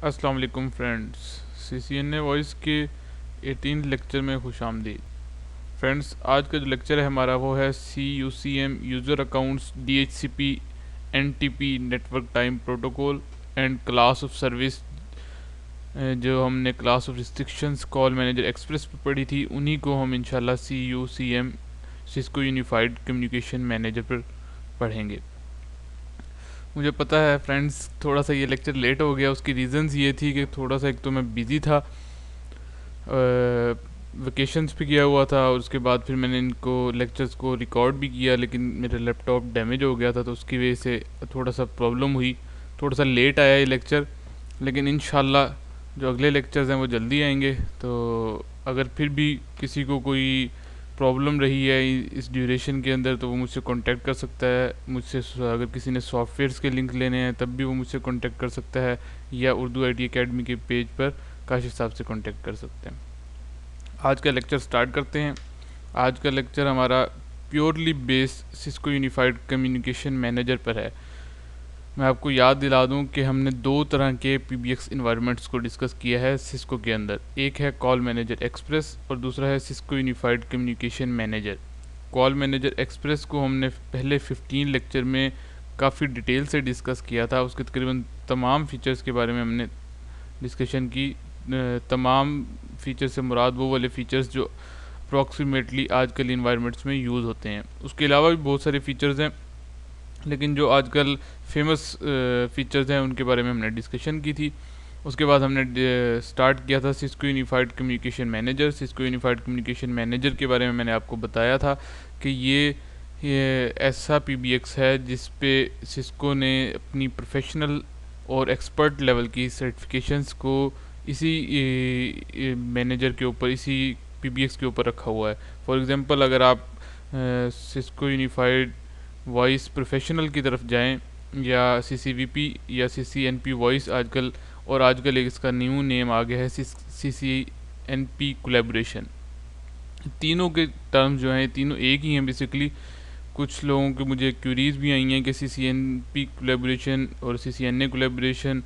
अस्सलाम वालेकुम friends. CCNA voice के 18 लेक्चर में खुश आमदीद। फ्रेंड्स, आज का जो लेक्चर है हमारा वो है CUCM user accounts DHCP NTP network time protocol and class of service. जो हमने class of restrictions call manager express पे पढ़ी थी, उन्हीं को हम इंशाल्लाह CUCM Cisco unified communication manager पर पढ़ेंगे। मुझे पता है फ्रेंड्स, थोड़ा सा ये लेक्चर लेट हो गया। उसकी रीज़न्स ये थी कि थोड़ा सा, एक तो मैं बिज़ी था, वेकेशंस पे गया हुआ था, और उसके बाद फिर मैंने इनको लेक्चर्स को रिकॉर्ड भी किया, लेकिन मेरा लैपटॉप डैमेज हो गया था, तो उसकी वजह से थोड़ा सा प्रॉब्लम हुई। थोड़ा सा लेट आया ये लेक्चर, लेकिन इंशाल्लाह जो अगले लेक्चर्स हैं वो जल्दी आएंगे। तो अगर फिर भी किसी को कोई प्रॉब्लम रही है इस ड्यूरेशन के अंदर, तो वो मुझसे कांटेक्ट कर सकता है। मुझसे अगर किसी ने सॉफ्टवेयर्स के लिंक लेने हैं तब भी वो मुझसे कांटेक्ट कर सकता है, या उर्दू IT अकेडमी के पेज पर काशिफ साहब से कांटेक्ट कर सकते हैं। आज का लेक्चर स्टार्ट करते हैं। आज का लेक्चर हमारा purely based Cisco unified communication manager पर है। मैं आपको याद दिला दूं कि हमने दो तरह के PBX इन्वायरमेंट्स को डिस्कस किया है सिस्को के अंदर। एक है कॉल मैनेजर एक्सप्रेस और दूसरा है Cisco unified communication manager. Call manager express को हमने पहले 15 लेक्चर में काफ़ी डिटेल से डिस्कस किया था। उसके तकरीबन तमाम फीचर्स के बारे में हमने डिस्कशन की। तमाम फीचर से मुराद वो वाले फीचर्स जो अप्रॉक्सीमेटली आजकल इन्वायरमेंट्स में यूज़ होते हैं। उसके अलावा भी बहुत सारे फीचर्स हैं, लेकिन जो आजकल फेमस फीचर्स हैं उनके बारे में हमने डिस्कशन की थी। उसके बाद हमने स्टार्ट किया था Cisco unified communication manager. Cisco unified communication manager के बारे में मैंने आपको बताया था कि ये ऐसा PBX है जिस पे सिस्को ने अपनी प्रोफेशनल और एक्सपर्ट लेवल की सर्टिफिकेशंस को इसी मैनेजर के ऊपर, इसी PBX के ऊपर रखा हुआ है। फॉर एग्ज़ाम्पल, अगर आप सिस्को यूनिफाइड वॉइस प्रोफेशनल की तरफ जाएं, या CCVP या CCNP वॉइस आजकल, और आजकल एक इसका न्यू नेम आ गया है CCNP कोलैबोरेशन। तीनों के टर्म्स जो हैं तीनों एक ही हैं बेसिकली। कुछ लोगों के मुझे क्यूरीज भी आई हैं कि CCNP कोलैबोरेशन और CCNA कोलैबोरेशन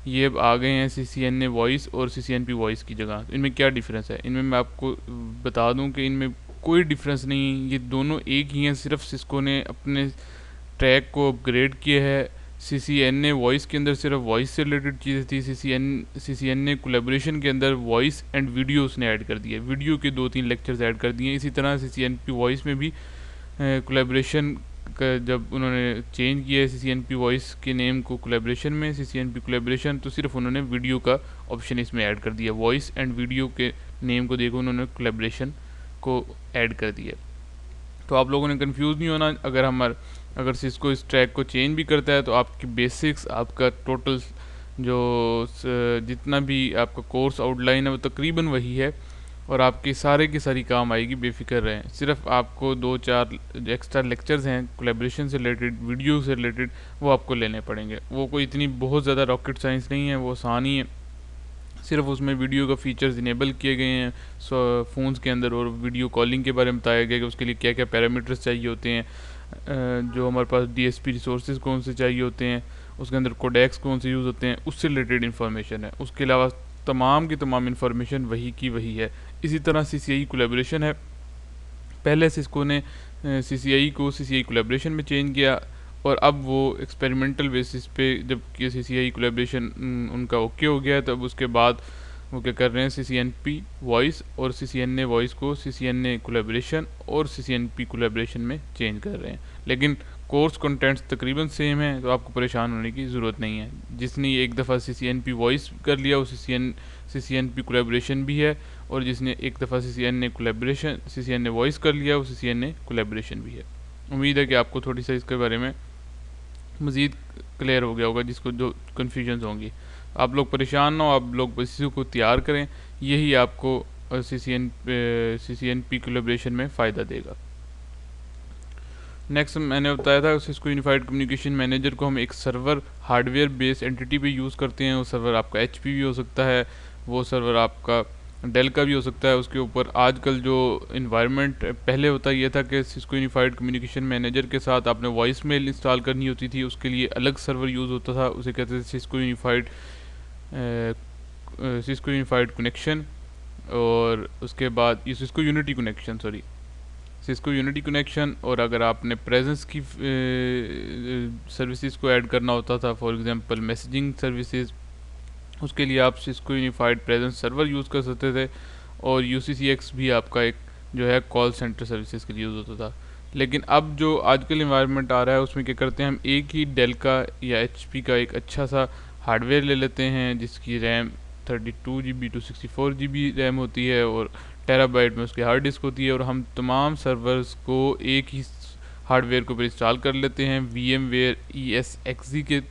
ये अब आ गए हैं CCNA वॉइस और CCNP वॉइस की जगह। इनमें क्या डिफरेंस है? इनमें मैं आपको बता दूं कि इनमें कोई डिफरेंस नहीं है, ये दोनों एक ही हैं। सिर्फ सिस्को ने अपने ट्रैक को अपग्रेड किया है। CCNA वॉइस के अंदर सिर्फ वॉइस से रिलेटेड चीज़ें थी, CCNA कोलैबोरेशन के अंदर वॉइस एंड वीडियो उसने ऐड कर दिया, वीडियो के 2-3 लेक्चर्स ऐड कर दिए। इसी तरह CCNP वॉइस में भी कोलैबोरेशन का जब उन्होंने चेंज किया है CCNP वॉइस के नेम को कोलैबोरेशन में, CCNP कोलैबोरेशन, तो सिर्फ उन्होंने वीडियो का ऑप्शन इसमें ऐड कर दिया। वॉइस एंड वीडियो के नेम को देखो, उन्होंने कोलैबोरेशन को ऐड कर दिया। तो आप लोगों ने कंफ्यूज नहीं होना। अगर सिस्को इस ट्रैक को चेंज भी करता है तो आपकी बेसिक्स, आपका टोटल जो जितना भी आपका कोर्स आउटलाइन है वो तकरीबन वही है, और आपकी सारे की सारी काम आएगी, बेफिक्र रहें। सिर्फ आपको 2-4 एक्स्ट्रा लेक्चर्स हैं कोलैबोरेशन से रिलेटेड, वीडियो से रिलेटेड, वो आपको लेने पड़ेंगे। वो कोई इतनी बहुत ज़्यादा रॉकेट साइंस नहीं है, वो आसान ही है। सिर्फ उसमें वीडियो का फीचर्स इनेबल किए गए हैं फ़ोन्स के अंदर, और वीडियो कॉलिंग के बारे में बताया गया कि उसके लिए क्या क्या पैरामीटर्स चाहिए होते हैं, जो हमारे पास DSP रिसोर्सेज कौन से चाहिए होते हैं, उसके अंदर कोडेक्स कौन से यूज़ होते हैं, उससे रिलेटेड इन्फॉर्मेशन है। उसके अलावा तमाम की तमाम इन्फॉर्मेशन वही की वही है। इसी तरह CCI कोलैबोरेशन है। पहले सिस्को ने CCI को CCI कोलैबोरेशन में चेंज किया, और अब वो एक्सपेरिमेंटल बेसिस पे जब कि CCI कोलैबोरेशन उनका ओके हो गया है, तब उसके बाद वो क्या कर रहे हैं, CCNP वॉइस और CCNA वॉइस को CCNA कोलैबोरेशन और CCNP कोलैबोरेशन में चेंज कर रहे हैं। लेकिन कोर्स कंटेंट्स तकरीबन सेम है, तो आपको परेशान होने की ज़रूरत नहीं है। जिसने एक दफ़ा CCNP वॉइस कर लिया वो CCNP कोलैबोरेशन भी है, और जिसने एक दफ़ा CCNA वॉइस कर लिया वो CCNA कोलैबोरेशन भी है। उम्मीद है कि आपको थोड़ी सा इसके बारे में मज़ीद क्लियर हो गया होगा, जिसको जो कन्फ्यूजन्स होंगी। आप लोग परेशान ना हो, आप लोग इसी को तैयार करें, यही आपको CCNP कोलैबोरेशन में फ़ायदा देगा। नेक्स्ट मैंने बताया था सिस्को यूनिफाइड कम्युनिकेशन मैनेजर को हम एक सर्वर हार्डवेयर बेस्ड एंटिटी पे यूज़ करते हैं। वो सर्वर आपका HP भी हो सकता है, वो सर्वर आपका डेल का भी हो सकता है। उसके ऊपर आजकल जो इन्वायरमेंट पहले होता ये था कि सिस्को यूनिफाइड कम्युनिकेशन मैनेजर के साथ आपने वॉइस मेल इंस्टॉल करनी होती थी, उसके लिए अलग सर्वर यूज़ होता था, उसे कहते थे Cisco unified Cisco unified connection, और उसके बाद ये Cisco unity connection, sorry Cisco unity connection. और अगर आपने प्रेजेंस की सर्विसेज को ऐड करना होता था, फॉर एग्जांपल मैसेजिंग सर्विसेज, उसके लिए आप Cisco unified presence server use कर सकते थे। और UCCX भी आपका एक जो है कॉल सेंटर सर्विसेज के लिए यूज़ होता था। लेकिन अब जो आजकल इन्वायरमेंट आ रहा है उसमें क्या करते हैं, हम एक ही डेल का या HP का एक अच्छा सा हार्डवेयर ले लेते हैं जिसकी RAM 32 GB to 64 GB RAM होती है और टेराबाइट में उसकी हार्ड डिस्क होती है, और हम तमाम सर्वर्स को एक ही हार्डवेयर के ऊपर इंस्टॉल कर लेते हैं VMware ESXi के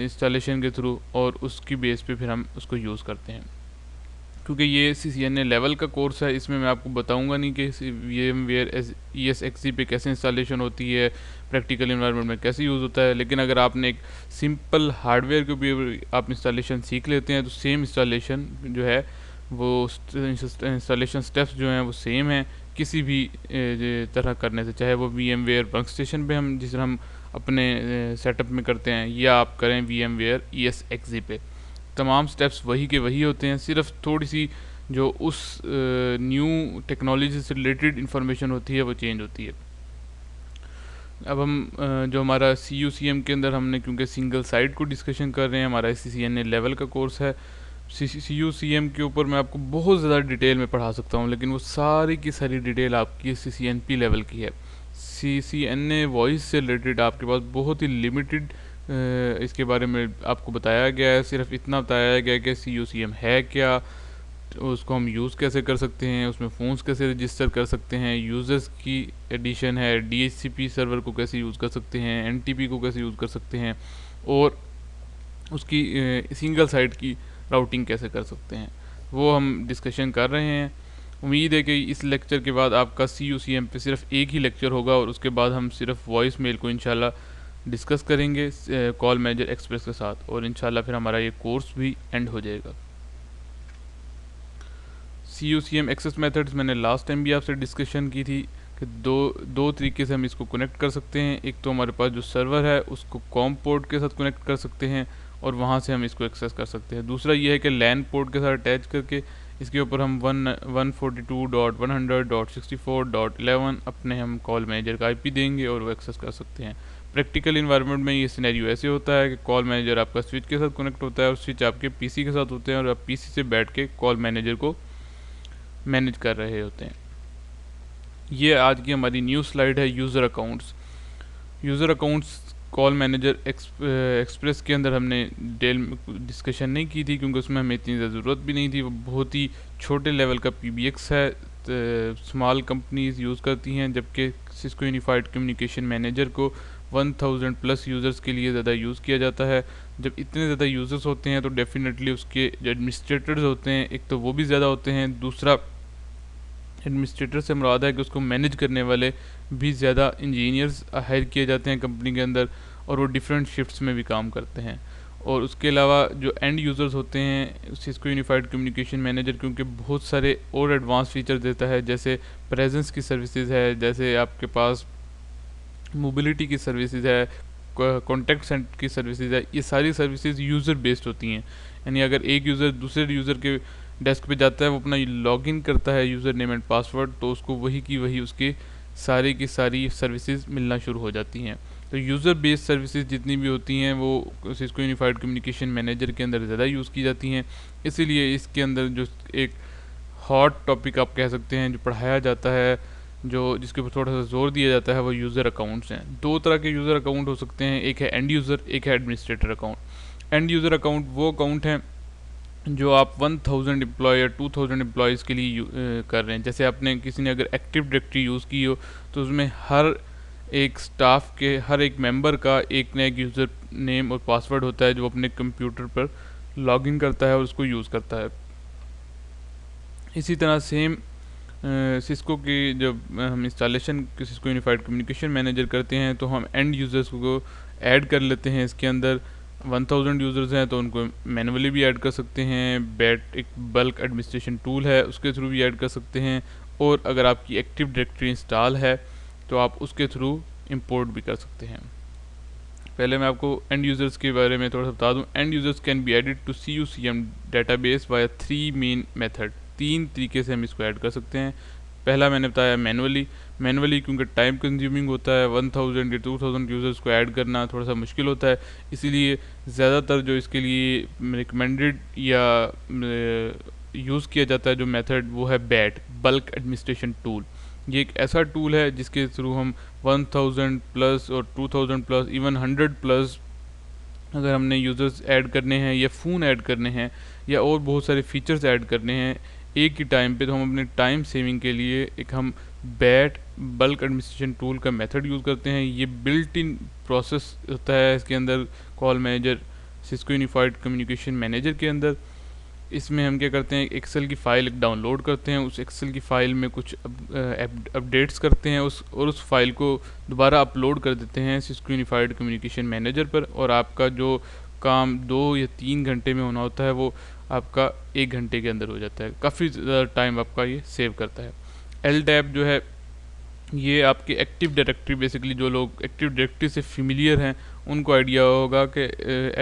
इंस्टॉलेशन के थ्रू, और उसकी बेस पे फिर हम उसको यूज़ करते हैं। क्योंकि ये CCNA लेवल का कोर्स है, इसमें मैं आपको बताऊंगा नहीं कि VMware ESXi पे कैसे इंस्टॉलेशन होती है, प्रैक्टिकल इन्वायरमेंट में कैसे यूज़ होता है। लेकिन अगर आपने एक सिंपल हार्डवेयर के ऊपर आप इंस्टॉलेशन सीख लेते हैं तो सेम इंस्टॉलेशन जो है वो इंस्टॉलेशन स्टेप्स जो हैं वो सेम हैं किसी भी तरह करने से, चाहे वो VMware वर्कस्टेशन पे हम जिस तरह हम अपने सेटअप में करते हैं, या आप करें VMware ESXi पे, तमाम स्टेप्स वही के वही होते हैं। सिर्फ थोड़ी सी जो उस न्यू टेक्नोलॉजी से रिलेटेड इंफॉर्मेशन होती है वो चेंज होती है। अब हम जो हमारा CUCM के अंदर हमने क्योंकि सिंगल साइट को डिस्कशन कर रहे हैं, हमारा CCNA लेवल का कोर्स है, CUCM के ऊपर मैं आपको बहुत ज़्यादा डिटेल में पढ़ा सकता हूँ, लेकिन वो सारी की सारी डिटेल आपकी CCNP लेवल की है। CCNA वॉइस से रिलेटेड आपके पास बहुत ही लिमिटेड इसके बारे में आपको बताया गया है। सिर्फ इतना बताया गया है कि CUCM है क्या, उसको हम यूज़ कैसे कर सकते हैं, उसमें फ़ोन्स कैसे रजिस्टर कर सकते हैं, यूज़र्स की एडिशन है, DHCP सर्वर को कैसे यूज़ कर सकते हैं, NTP को कैसे यूज़ कर सकते हैं, और उसकी सिंगल साइट की राउटिंग कैसे कर सकते हैं, वो हम डिस्कशन कर रहे हैं। उम्मीद है कि इस लेक्चर के बाद आपका CUCM पे सिर्फ एक ही लेक्चर होगा, और उसके बाद हम सिर्फ वॉइस मेल को इंशाल्लाह डिस्कस करेंगे कॉल मैनेजर एक्सप्रेस के साथ, और इंशाल्लाह फिर हमारा ये कोर्स भी एंड हो जाएगा। CUCM एक्सेस मेथड्स मैंने लास्ट टाइम भी आपसे डिस्कशन की थी कि दो तरीके से हम इसको कनेक्ट कर सकते हैं। एक तो हमारे पास जो सर्वर है उसको कॉम पोर्ट के साथ कनेक्ट कर सकते हैं और वहाँ से हम इसको एक्सेस कर सकते हैं। दूसरा ये है कि लैन पोर्ट के साथ अटैच करके इसके ऊपर हम 142.100.64.11 अपने हम कॉल मैनेजर का IP देंगे और वो एक्सेस कर सकते हैं। प्रैक्टिकल इन्वायरमेंट में ये सिनेरियो ऐसे होता है कि कॉल मैनेजर आपका स्विच के साथ कनेक्ट होता है और स्विच आपके PC के साथ होते हैं, और आप PC से बैठ के कॉल मैनेजर को मैनेज कर रहे होते हैं। ये आज की हमारी न्यू स्लाइड है user accounts. User accounts call manager express के अंदर हमने डिटेल डिस्कशन नहीं की थी क्योंकि उसमें हमें इतनी ज़रूरत भी नहीं थी। वो बहुत ही छोटे लेवल का PBX है, स्मॉल कंपनीज यूज़ करती हैं, जबकि सिस्को यूनिफाइड कम्युनिकेशन मैनेजर को 1000 प्लस यूज़र्स के लिए ज़्यादा यूज़ किया जाता है। जब इतने ज़्यादा यूज़र्स होते हैं तो डेफिनेटली उसके जो एडमिनिस्ट्रेटर्स होते हैं एक तो वो भी ज़्यादा होते हैं, दूसरा एडमिनिस्ट्रेटर से मुराद है कि उसको मैनेज करने वाले भी ज़्यादा इंजीनियर्स हायर किए जाते हैं कंपनी के अंदर, और वो डिफरेंट शिफ्ट्स में भी काम करते हैं। और उसके अलावा जो एंड यूज़र्स होते हैं सिस्को यूनिफाइड कम्युनिकेशन मैनेजर क्योंकि बहुत सारे और एडवांस फीचर देता है, जैसे प्रेजेंस की सर्विसेज है, जैसे आपके पास मोबिलिटी की सर्विसेज है, कॉन्टैक्ट सेंटर की सर्विसेज है, ये सारी सर्विसेज यूज़र बेस्ड होती हैं। यानी अगर एक यूज़र दूसरे यूज़र के डेस्क पे जाता है, वो अपना लॉगिन करता है यूज़र नेम एंड पासवर्ड, तो उसको वही की वही उसके सारी की सारी सर्विसेज मिलना शुरू हो जाती हैं। तो यूज़र बेस्ड सर्विसेज जितनी भी होती हैं वो सिस्को यूनिफाइड कम्युनिकेशन मैनेजर के अंदर ज़्यादा यूज़ की जाती हैं। इसीलिए इसके अंदर जो एक हॉट टॉपिक आप कह सकते हैं जो पढ़ाया जाता है, जो जिसके ऊपर थोड़ा सा जोर दिया जाता है, वो यूज़र अकाउंट्स हैं। दो तरह के यूज़र अकाउंट हो सकते हैं, एक है एंड यूज़र, एक है administrator account. End user account वो अकाउंट हैं जो आप 1000 एम्प्लॉय या 2000 एम्प्लॉयज़ के लिए कर रहे हैं। जैसे आपने किसी ने अगर एक्टिव डायरेक्टरी यूज़ की हो तो उसमें हर एक स्टाफ के हर एक मेंबर का एक ना एक यूज़र नेम और पासवर्ड होता है जो अपने कंप्यूटर पर लॉगिन करता है और उसको यूज़ करता है। इसी तरह सेम सिस्को की जब हम installation Cisco unified communication manager करते हैं तो हम एंड यूज़र्स को ऐड कर लेते हैं। इसके अंदर 1000 यूज़र्स हैं तो उनको मैनुअली भी ऐड कर सकते हैं, बैट एक बल्क एडमिनिस्ट्रेशन टूल है उसके थ्रू भी ऐड कर सकते हैं, और अगर आपकी एक्टिव डायरेक्टरी इंस्टॉल है तो आप उसके थ्रू इंपोर्ट भी कर सकते हैं। पहले मैं आपको एंड यूज़र्स के बारे में थोड़ा सा बता दूं। End users can be added to CUCM database via 3 main method. 3 तरीके से हम इसको ऐड कर सकते हैं। पहला मैंने बताया मैनुअली क्योंकि टाइम कंज्यूमिंग होता है, 1000 या 2000 यूज़र्स को ऐड करना थोड़ा सा मुश्किल होता है, इसीलिए ज़्यादातर जो इसके लिए रिकमेंडेड या यूज़ किया जाता है जो मेथड, वो है बैट, बल्क एडमिनिस्ट्रेशन टूल। ये एक ऐसा टूल है जिसके थ्रू हम 1000 प्लस और 2000 प्लस, इवन 100 प्लस अगर हमने यूज़र्स ऐड करने हैं या फ़ोन ऐड करने हैं या और बहुत सारे फीचर्स ऐड करने हैं एक ही टाइम पे, तो हम अपने टाइम सेविंग के लिए एक हम बैट बल्क एडमिनिस्ट्रेशन टूल का मेथड यूज़ करते हैं। ये बिल्ट इन प्रोसेस होता है इसके अंदर, call manager, Cisco unified communication manager के अंदर। इसमें हम क्या करते हैं, एक्सेल की फ़ाइल डाउनलोड करते हैं, उस एक्सेल की फ़ाइल में कुछ अपडेट्स करते हैं उस फाइल को दोबारा अपलोड कर देते हैं सिस्को यूनिफाइड कम्युनिकेशन मैनेजर पर, और आपका जो काम 2 या 3 घंटे में होना होता है वो आपका 1 घंटे के अंदर हो जाता है। काफ़ी ज़्यादा टाइम आपका ये सेव करता है। LDAP जो है ये आपकी एक्टिव डायरेक्टरी, बेसिकली जो लोग एक्टिव डायरेक्टरी से फेमिलियर हैं उनको आइडिया होगा कि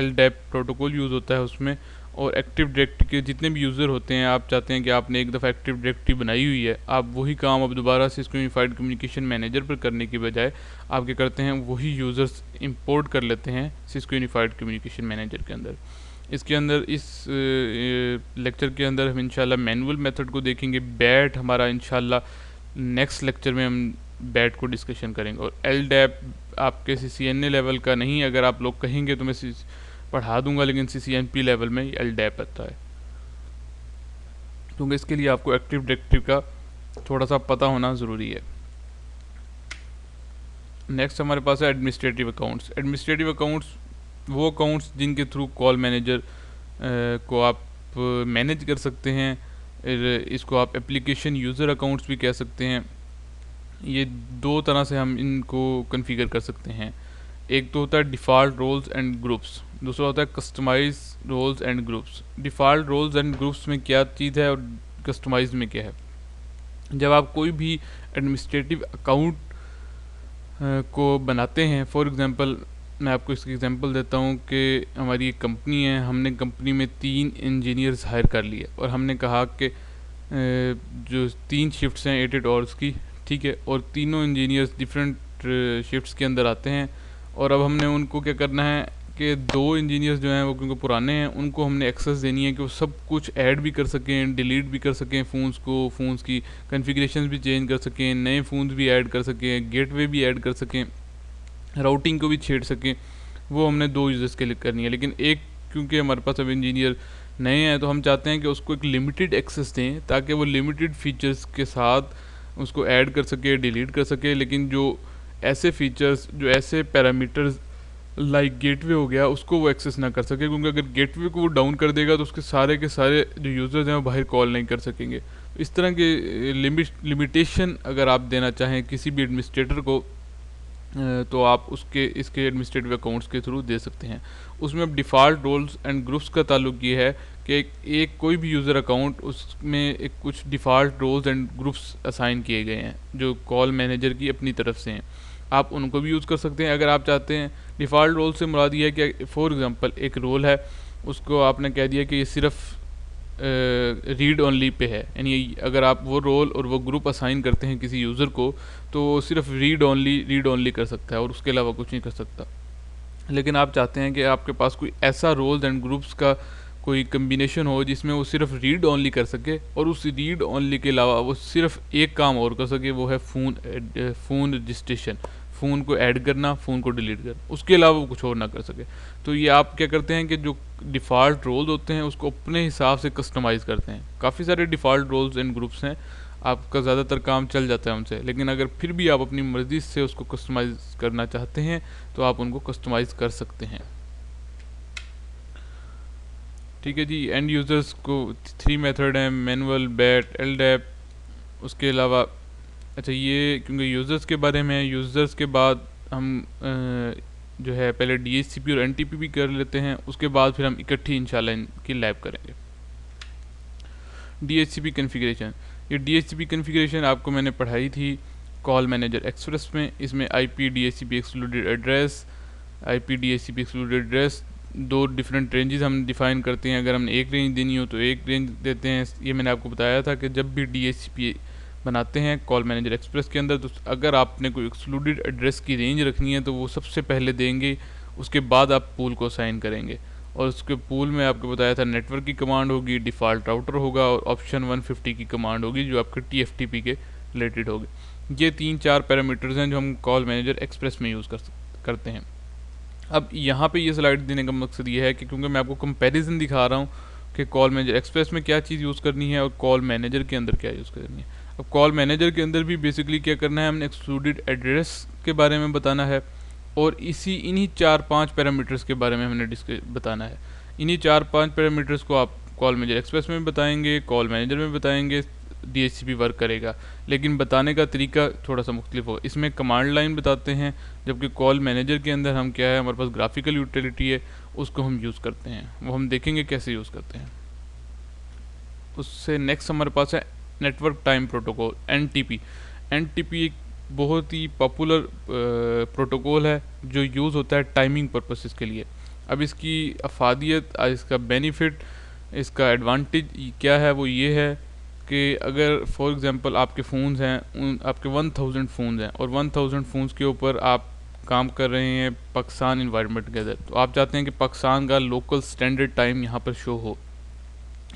LDAP प्रोटोकॉल यूज़ होता है उसमें। और एक्टिव डायरेक्टरी के जितने भी यूज़र होते हैं, आप चाहते हैं कि आपने एक दफ़ा एक्टिव डायरेक्टरी बनाई हुई है, आप वही काम अब दोबारा सिस्को यूनिफाइड कम्युनिकेशन मैनेजर पर करने की बजाय आप क्या करते हैं, वही यूज़र्स इंपोर्ट कर लेते हैं सिस्को यूनिफाइड कम्युनिकेशन मैनेजर के अंदर। इसके अंदर इस लेक्चर के अंदर हम इंशाल्लाह मैनुअल मेथड को देखेंगे। बैट हमारा इंशाल्लाह नेक्स्ट लेक्चर में हम बैट को डिस्कशन करेंगे। और LDAP आपके CCNA लेवल का नहीं, अगर आप लोग कहेंगे तो मैं पढ़ा दूंगा, लेकिन CCNP लेवल में LDAP आता है, क्योंकि इसके लिए आपको एक्टिव डायरेक्टरी का थोड़ा सा पता होना ज़रूरी है। नेक्स्ट हमारे पास है एडमिनिस्ट्रेटिव अकाउंट्स। एडमिनिस्ट्रेटिव अकाउंट्स वो अकाउंट्स जिनके थ्रू कॉल मैनेजर को आप मैनेज कर सकते हैं। इसको आप एप्लीकेशन यूज़र अकाउंट्स भी कह सकते हैं। ये 2 तरह से हम इनको कॉन्फ़िगर कर सकते हैं। एक तो होता है डिफ़ॉल्ट रोल्स एंड ग्रुप्स, दूसरा होता है customize roles and groups. Default roles and groups में क्या चीज़ है और कस्टमाइज में क्या है। जब आप कोई भी एडमिनिस्ट्रेटिव अकाउंट को बनाते हैं, फॉर एग्ज़ाम्पल मैं आपको इसकी एग्जांपल देता हूँ कि हमारी एक कंपनी है, हमने कंपनी में 3 इंजीनियर्स हायर कर लिए और हमने कहा कि जो 3 शिफ्ट्स हैं 8 आवर्स की, ठीक है, और तीनों इंजीनियर्स डिफरेंट शिफ्ट्स के अंदर आते हैं। और अब हमने उनको क्या करना है कि 2 इंजीनियर्स जो हैं वो क्योंकि पुराने हैं, उनको हमने एक्सेस देनी है कि वो सब कुछ ऐड भी कर सकें, डिलीट भी कर सकें फ़ोन्स की कॉन्फ़िगरेशंस भी चेंज कर सकें, नए फ़ोन्स भी ऐड कर सकें, गेटवे भी ऐड कर सकें, राउटिंग को भी छेड़ सकें। वो हमने 2 यूज़र्स के लिए करनी है। लेकिन एक, क्योंकि हमारे पास अब इंजीनियर नए हैं, तो हम चाहते हैं कि उसको एक लिमिटेड एक्सेस दें ताकि वो लिमिटेड फीचर्स के साथ उसको ऐड कर सके, डिलीट कर सके। लेकिन जो ऐसे फीचर्स, जो ऐसे पैरामीटर्स लाइक गेटवे हो गया, उसको वो एक्सेस ना कर सके, क्योंकि अगर गेटवे को वो डाउन कर देगा तो उसके सारे के सारे जो यूज़र्स हैं वो बाहर कॉल नहीं कर सकेंगे। इस तरह के लिमिटेशन अगर आप देना चाहें किसी भी एडमिनिस्ट्रेटर को, तो आप इसके एडमिनिस्ट्रेटिव अकाउंट्स के थ्रू दे सकते हैं। उसमें अब डिफ़ॉल्ट रोल्स एंड ग्रुप्स का ताल्लुक ये है कि एक कोई भी यूज़र अकाउंट, उसमें एक कुछ default roles and groups assign किए गए हैं जो कॉल मैनेजर की अपनी तरफ से हैं। आप उनको भी यूज़ कर सकते हैं अगर आप चाहते हैं। डिफ़ॉल्ट रोल से मुराद ये है कि फॉर एग्ज़ाम्पल एक रोल है, उसको आपने कह दिया कि ये सिर्फ रीड ओनली पे है, यानी अगर आप वो रोल और वो ग्रुप असाइन करते हैं किसी यूज़र को, तो वो सिर्फ रीड ओनली कर सकता है और उसके अलावा कुछ नहीं कर सकता। लेकिन आप चाहते हैं कि आपके पास कोई ऐसा रोल्स एंड ग्रुप्स का कोई कम्बिनेशन हो जिसमें वो सिर्फ रीड ओनली कर सके और उस रीड ओनली के अलावा वो सिर्फ एक काम और कर सके, वो है फ़ोन रजिस्ट्रेशन, फ़ोन को ऐड करना, फ़ोन को डिलीट करना, उसके अलावा वो कुछ और ना कर सके। तो ये आप क्या करते हैं कि जो डिफ़ॉल्ट रोल्स होते हैं उसको अपने हिसाब से कस्टमाइज़ करते हैं। काफ़ी सारे डिफ़ॉल्ट रोल्स एंड ग्रुप्स हैं, आपका ज़्यादातर काम चल जाता है उनसे, लेकिन अगर फिर भी आप अपनी मर्ज़ी से उसको कस्टमाइज़ करना चाहते हैं तो आप उनको कस्टमाइज़ कर सकते हैं। ठीक है जी। एंड यूज़र्स को 3 मेथड हैं, मैनुअल, बैट, LDAP। उसके अलावा अच्छा, ये क्योंकि यूज़र्स के बारे में, यूज़र्स के बाद हम जो है पहले DHCP और NTP भी कर लेते हैं, उसके बाद फिर हम इकट्ठी इंशाल्लाह इनकी लैब करेंगे। DHCP कॉन्फ़िगरेशन, ये DHCP कॉन्फ़िगरेशन आपको मैंने पढ़ाई थी कॉल मैनेजर एक्सप्रेस में। इसमें IP DHCP excluded address, IP DHCP excluded address, दो डिफरेंट रेंजेस हम डिफ़ाइन करते हैं। अगर हमने एक रेंज देनी हो तो एक रेंज देते हैं। ये मैंने आपको बताया था कि जब भी DHCP बनाते हैं कॉल मैनेजर एक्सप्रेस के अंदर, तो अगर आपने कोई एक्सक्लूडेड एड्रेस की रेंज रखनी है तो वो सबसे पहले देंगे, उसके बाद आप पूल को असाइन करेंगे। और उसके पूल में आपको बताया था नेटवर्क की कमांड होगी, डिफ़ॉल्ट राउटर होगा और ऑप्शन 150 की कमांड होगी जो आपके TFTP के रिलेटेड होगी। ये 3-4 पैरामीटर्स हैं जो हम कॉल मैनेजर एक्सप्रेस में यूज़ करते हैं। अब यहाँ पे ये स्लाइड देने का मकसद ये है कि क्योंकि मैं आपको कंपैरिजन दिखा रहा हूँ कि कॉल मैनेजर एक्सप्रेस में क्या चीज़ यूज़ करनी है और कॉल मैनेजर के अंदर क्या यूज़ करनी है। अब कॉल मैनेजर के अंदर भी बेसिकली क्या करना है, हमने एक्सक्लूडेड एड्रेस के बारे में बताना है और इन्हीं 4-5 पैरामीटर्स के बारे में हमने बताना है। इन्हीं 4-5 पैरामीटर्स को आप कॉल मैनेजर एक्सप्रेस में बताएंगे, कॉल मैनेजर में बताएंगे, DHCP वर्क करेगा, लेकिन बताने का तरीका थोड़ा सा मुख्तलिफ होगा। इसमें कमांड लाइन बताते हैं, जबकि कॉल मैनेजर के अंदर हम क्या है, हमारे पास ग्राफिकल यूटिलिटी है, उसको हम यूज़ करते हैं। वो हम देखेंगे कैसे यूज़ करते हैं। उससे नेक्स्ट हमारे पास है network time protocol, NTP। NTP एक बहुत ही पॉपुलर प्रोटोकॉल है जो यूज़ होता है टाइमिंग पर्पसेस के लिए। अब इसकी अफादियत, इसका बेनिफिट, इसका एडवांटेज क्या है, वो ये है कि अगर फॉर एग्ज़ाम्पल आपके फ़ोन्स हैं, आपके 1000 फ़ोन्स हैं और 1000 फ़ोन्स के ऊपर आप काम कर रहे हैं पाकिस्तान इन्वायरमेंट के अंदर, तो आप चाहते हैं कि पाकिस्तान का लोकल स्टैंडर्ड टाइम यहाँ पर शो हो।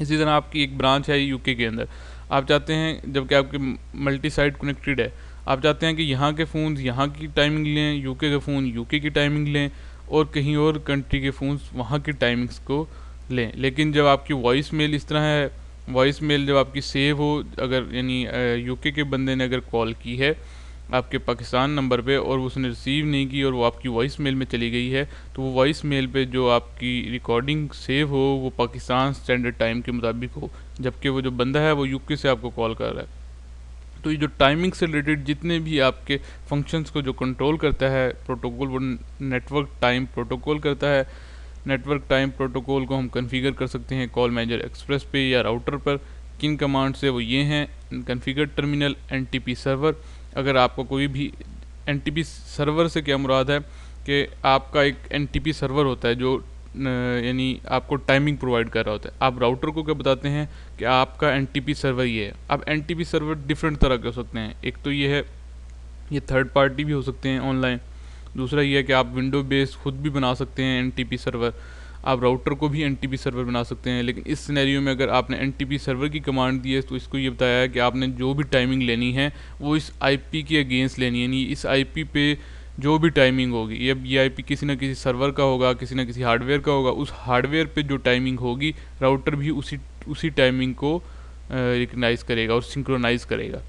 इसी तरह आपकी एक ब्रांच है UK के अंदर, आप चाहते हैं, जबकि आपके मल्टी साइट कनेक्टेड है, आप चाहते हैं कि यहाँ के फ़ोन्स यहाँ की टाइमिंग लें, UK के फ़ोन UK की टाइमिंग लें और कहीं और कंट्री के फ़ोन्स वहाँ की टाइमिंग्स को लें। लेकिन जब आपकी वॉइस मेल इस तरह है, वॉइस मेल जब आपकी सेव हो, अगर यानी UK के बंदे ने अगर कॉल की है आपके पाकिस्तान नंबर पे और उसने रिसीव नहीं की और वो आपकी वॉइस मेल में चली गई है, तो वो वॉइस मेल पे जो आपकी रिकॉर्डिंग सेव हो वो पाकिस्तान स्टैंडर्ड टाइम के मुताबिक हो, जबकि वो जो बंदा है वो UK से आपको कॉल कर रहा है। तो ये जो टाइमिंग से रिलेटेड जितने भी आपके फंक्शंस को जो कंट्रोल करता है प्रोटोकॉल, वो नेटवर्क टाइम प्रोटोकॉल करता है। नेटवर्क टाइम प्रोटोकॉल को हम कॉन्फ़िगर कर सकते हैं कॉल मैनेजर एक्सप्रेस पे या राउटर पर। किन कमांड से, वो ये हैं, कॉन्फ़िगर टर्मिनल, NTP सर्वर। अगर आपको कोई भी NTP सर्वर से क्या मुराद है कि आपका एक NTP सर्वर होता है जो यानी आपको टाइमिंग प्रोवाइड कर रहा होता है। आप राउटर को क्या बताते हैं कि आपका NTP सर्वर ये है। अब NTP सर्वर डिफरेंट तरह के हो सकते हैं। एक तो ये है, ये थर्ड पार्टी भी हो सकते हैं ऑनलाइन। दूसरा ये है कि आप विंडो बेस्ड खुद भी बना सकते हैं NTP सर्वर। आप राउटर को भी NTP सर्वर बना सकते हैं। लेकिन इस सिनेरियो में अगर आपने NTP सर्वर की कमांड दी है तो इसको ये बताया है कि आपने जो भी टाइमिंग लेनी है वो इस IP के अगेंस्ट लेनी है, यानी इस IP पे जो भी टाइमिंग होगी, ये IP किसी ना किसी सर्वर का होगा, किसी ना किसी हार्डवेयर का होगा, उस हार्डवेयर पे जो टाइमिंग होगी राउटर भी उसी टाइमिंग को रिकग्नाइज़ करेगा और सिंक्रोनाइज़ करेगा।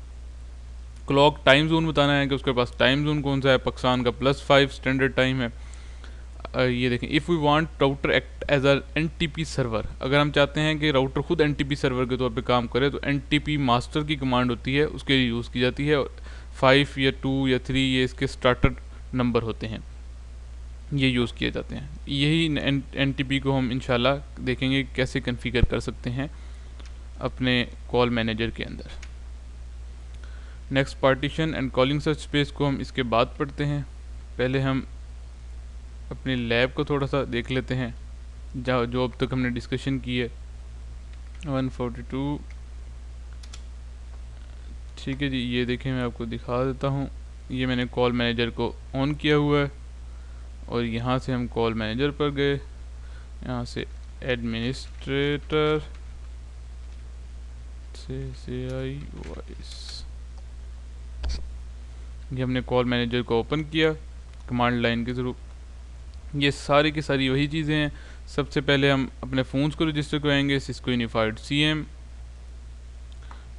क्लॉक टाइम जोन बताना है कि उसके पास टाइम जोन कौन सा है, पाकिस्तान का +5 स्टैंडर्ड टाइम है। ये देखें, if we want router act as a NTP server, अगर हम चाहते हैं कि राउटर खुद NTP सर्वर के तौर पे काम करे तो NTP मास्टर की कमांड होती है, उसके लिए यूज़ की जाती है। 5 या 2 या 3 ये इसके स्टार्टर नंबर होते हैं, ये यूज़ किए जाते हैं। यही NTP को हम इंशाल्लाह देखेंगे कैसे कॉन्फ़िगर कर सकते हैं अपने कॉल मैनेजर के अंदर। Next, partition and calling search space को हम इसके बाद पढ़ते हैं। पहले हम अपने लैब को थोड़ा सा देख लेते हैं जो अब तक हमने डिस्कशन की है। 142, ठीक है जी। ये देखें, मैं आपको दिखा देता हूँ। ये मैंने कॉल मैनेजर को ऑन किया हुआ है और यहाँ से हम कॉल मैनेजर पर गए, यहाँ से एडमिनिस्ट्रेटर से आई वॉइस, ये हमने कॉल मैनेजर को ओपन किया कमांड लाइन के थ्रू। ये सारी की सारी वही चीज़ें हैं। सबसे पहले हम अपने फ़ोन्स को रजिस्टर कराएंगे सिस्को यूनिफाइड CM।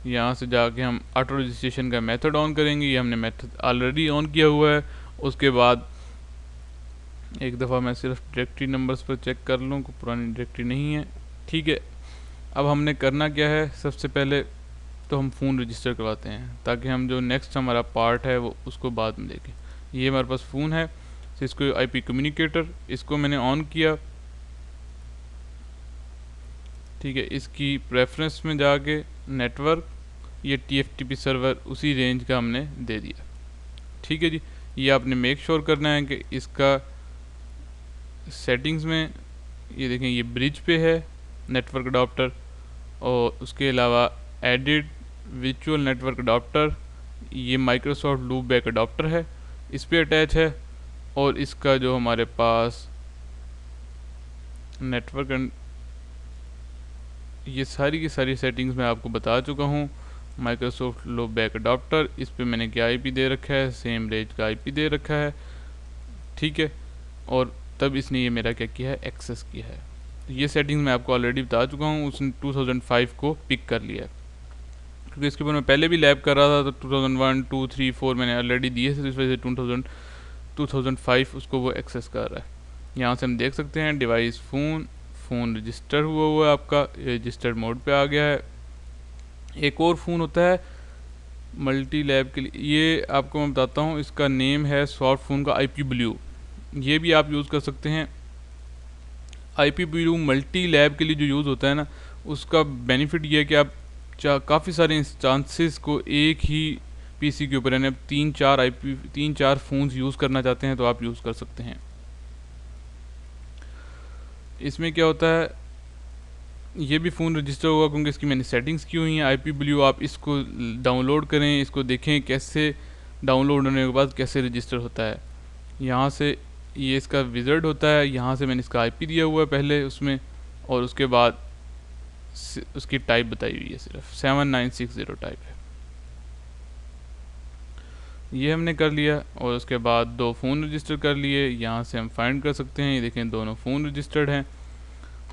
यहाँ से जाके हम ऑटो रजिस्ट्रेशन का मेथड ऑन करेंगे, ये हमने मेथड ऑलरेडी ऑन किया हुआ है। उसके बाद एक दफ़ा मैं सिर्फ डायरेक्टरी नंबर्स पर चेक कर लूँ, कोई पुरानी डायरेक्टरी नहीं है, ठीक है। अब हमने करना क्या है, सबसे पहले तो हम फ़ोन रजिस्टर करवाते हैं ताकि हम जो नेक्स्ट हमारा पार्ट है वो उसको बाद में देखें। ये हमारे पास फ़ोन है, इसको IP कम्युनिकेटर, इसको मैंने ऑन किया, ठीक है। इसकी प्रेफरेंस में जाके नेटवर्क, ये TFTP सर्वर उसी रेंज का हमने दे दिया, ठीक है जी। ये आपने मेक श्योर करना है कि इसका सेटिंग्स में ये देखें, ये ब्रिज पे है नेटवर्क अडॉप्टर, और उसके अलावा एडिट वर्चुअल नेटवर्क अडॉप्टर, ये माइक्रोसॉफ्ट लूप बैक अडॉप्टर है, इस पे अटैच है। और इसका जो हमारे पास नेटवर्क, ये सारी की सारी सेटिंग्स मैं आपको बता चुका हूँ। माइक्रोसॉफ्ट लूप बैक अडॉप्टर, इस पे मैंने क्या आईपी दे रखा है, सेम रेंज का आईपी दे रखा है, ठीक है। और तब इसने ये मेरा क्या किया है, एक्सेस किया है। ये सेटिंग्स मैं आपको ऑलरेडी बता चुका हूँ, उसने 2005 को पिक कर लिया है, क्योंकि इसके ऊपर मैं पहले भी लैब कर रहा था, तो 2001, 2, 3, 4 मैंने ऑलरेडी दिए थे, इस वजह से 2005 उसको वो एक्सेस कर रहा है। यहाँ से हम देख सकते हैं डिवाइस फ़ोन रजिस्टर हुआ है, आपका रजिस्टर्ड मोड पे आ गया है। एक और फ़ोन होता है मल्टी लैब के लिए, ये आपको मैं बताता हूँ, इसका नेम है सॉफ्ट फ़ोन का IP ब्लू, ये भी आप यूज़ कर सकते हैं। IP ब्लू मल्टी लैब के लिए जो यूज़ होता है ना, उसका बेनिफिट ये है कि आप काफ़ी सारे इंस्टांसेस को एक ही PC के ऊपर, यानी आप 3-4 फ़ोन्स यूज़ करना चाहते हैं तो आप यूज़ कर सकते हैं। इसमें क्या होता है, ये भी फ़ोन रजिस्टर होगा क्योंकि इसकी मैंने सेटिंग्स की हुई हैं। IP ब्लू आप इसको डाउनलोड करें, इसको देखें कैसे डाउनलोड होने के बाद कैसे रजिस्टर होता है। यहाँ से ये इसका विज़र्ड होता है, यहाँ से मैंने इसका IP दिया हुआ है पहले उसमें, और उसके बाद उसकी टाइप बताई हुई है, सिर्फ 7960 टाइप है। ये हमने कर लिया, और उसके बाद 2 फ़ोन रजिस्टर कर लिए। यहाँ से हम फाइंड कर सकते हैं, ये देखें दोनों फ़ोन रजिस्टर्ड हैं।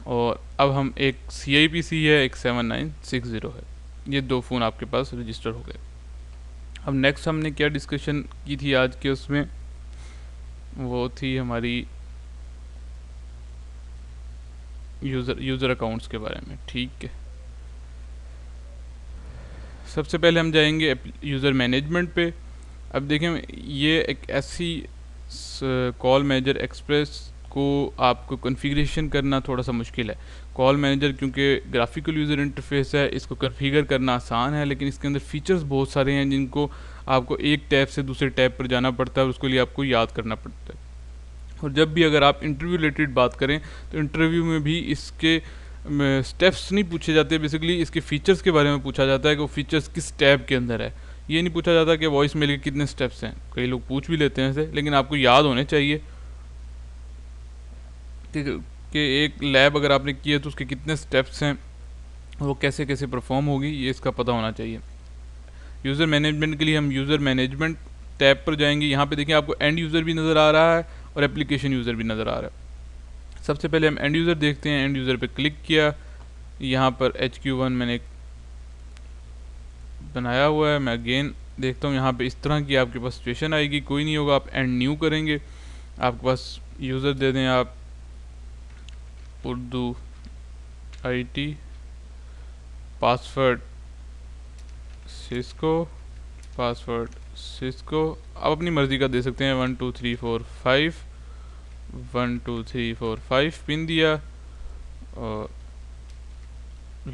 और अब हम एक CIPC है, एक 7960 है, ये 2 फ़ोन आपके पास रजिस्टर हो गए। अब नेक्स्ट हमने क्या डिस्कशन की थी आज के उसमें, वो थी हमारी यूज़र अकाउंट्स के बारे में, ठीक है। सबसे पहले हम जाएंगे यूज़र मैनेजमेंट पे। अब देखें, ये एक ऐसी कॉल मैनेजर एक्सप्रेस को आपको कॉन्फ़िगरेशन करना थोड़ा सा मुश्किल है। कॉल मैनेजर क्योंकि ग्राफिकल यूज़र इंटरफेस है, इसको कॉन्फ़िगर करना आसान है, लेकिन इसके अंदर फीचर्स बहुत सारे हैं जिनको आपको एक टैब से दूसरे टैब पर जाना पड़ता है, और उसके लिए आपको याद करना पड़ता है। और जब भी अगर आप इंटरव्यू रिलेटेड बात करें तो इंटरव्यू में भी इसके स्टेप्स नहीं पूछे जाते, बेसिकली इसके फ़ीचर्स के बारे में पूछा जाता है कि वो फ़ीचर्स किस टैब के अंदर है। ये नहीं पूछा जाता कि वॉइस मेल के कितने स्टेप्स हैं, कई लोग पूछ भी लेते हैं ऐसे, लेकिन आपको याद होने चाहिए कि एक लैब अगर आपने की है तो उसके कितने स्टेप्स हैं, वो कैसे कैसे परफॉर्म होगी, ये इसका पता होना चाहिए। यूज़र मैनेजमेंट के लिए हम यूज़र मैनेजमेंट टैब पर जाएंगे। यहाँ पे देखिए आपको एंड यूज़र भी नज़र आ रहा है और एप्लीकेशन यूज़र भी नज़र आ रहा है। सबसे पहले हम एंड यूज़र देखते हैं। एंड यूज़र पे क्लिक किया, यहाँ पर HQ1 मैंने बनाया हुआ है। मैं अगेन देखता हूँ, यहाँ पे इस तरह की आपके पास सिचुएशन आएगी, कोई नहीं होगा। आप एंड न्यू करेंगे, आपके पास यूज़र दे दें आप उर्दू IT, पासवर्ड सिस्को, आप अपनी मर्ज़ी का दे सकते हैं, 1 2 3 4 5, 1 2 3 4 5 पिन दिया, और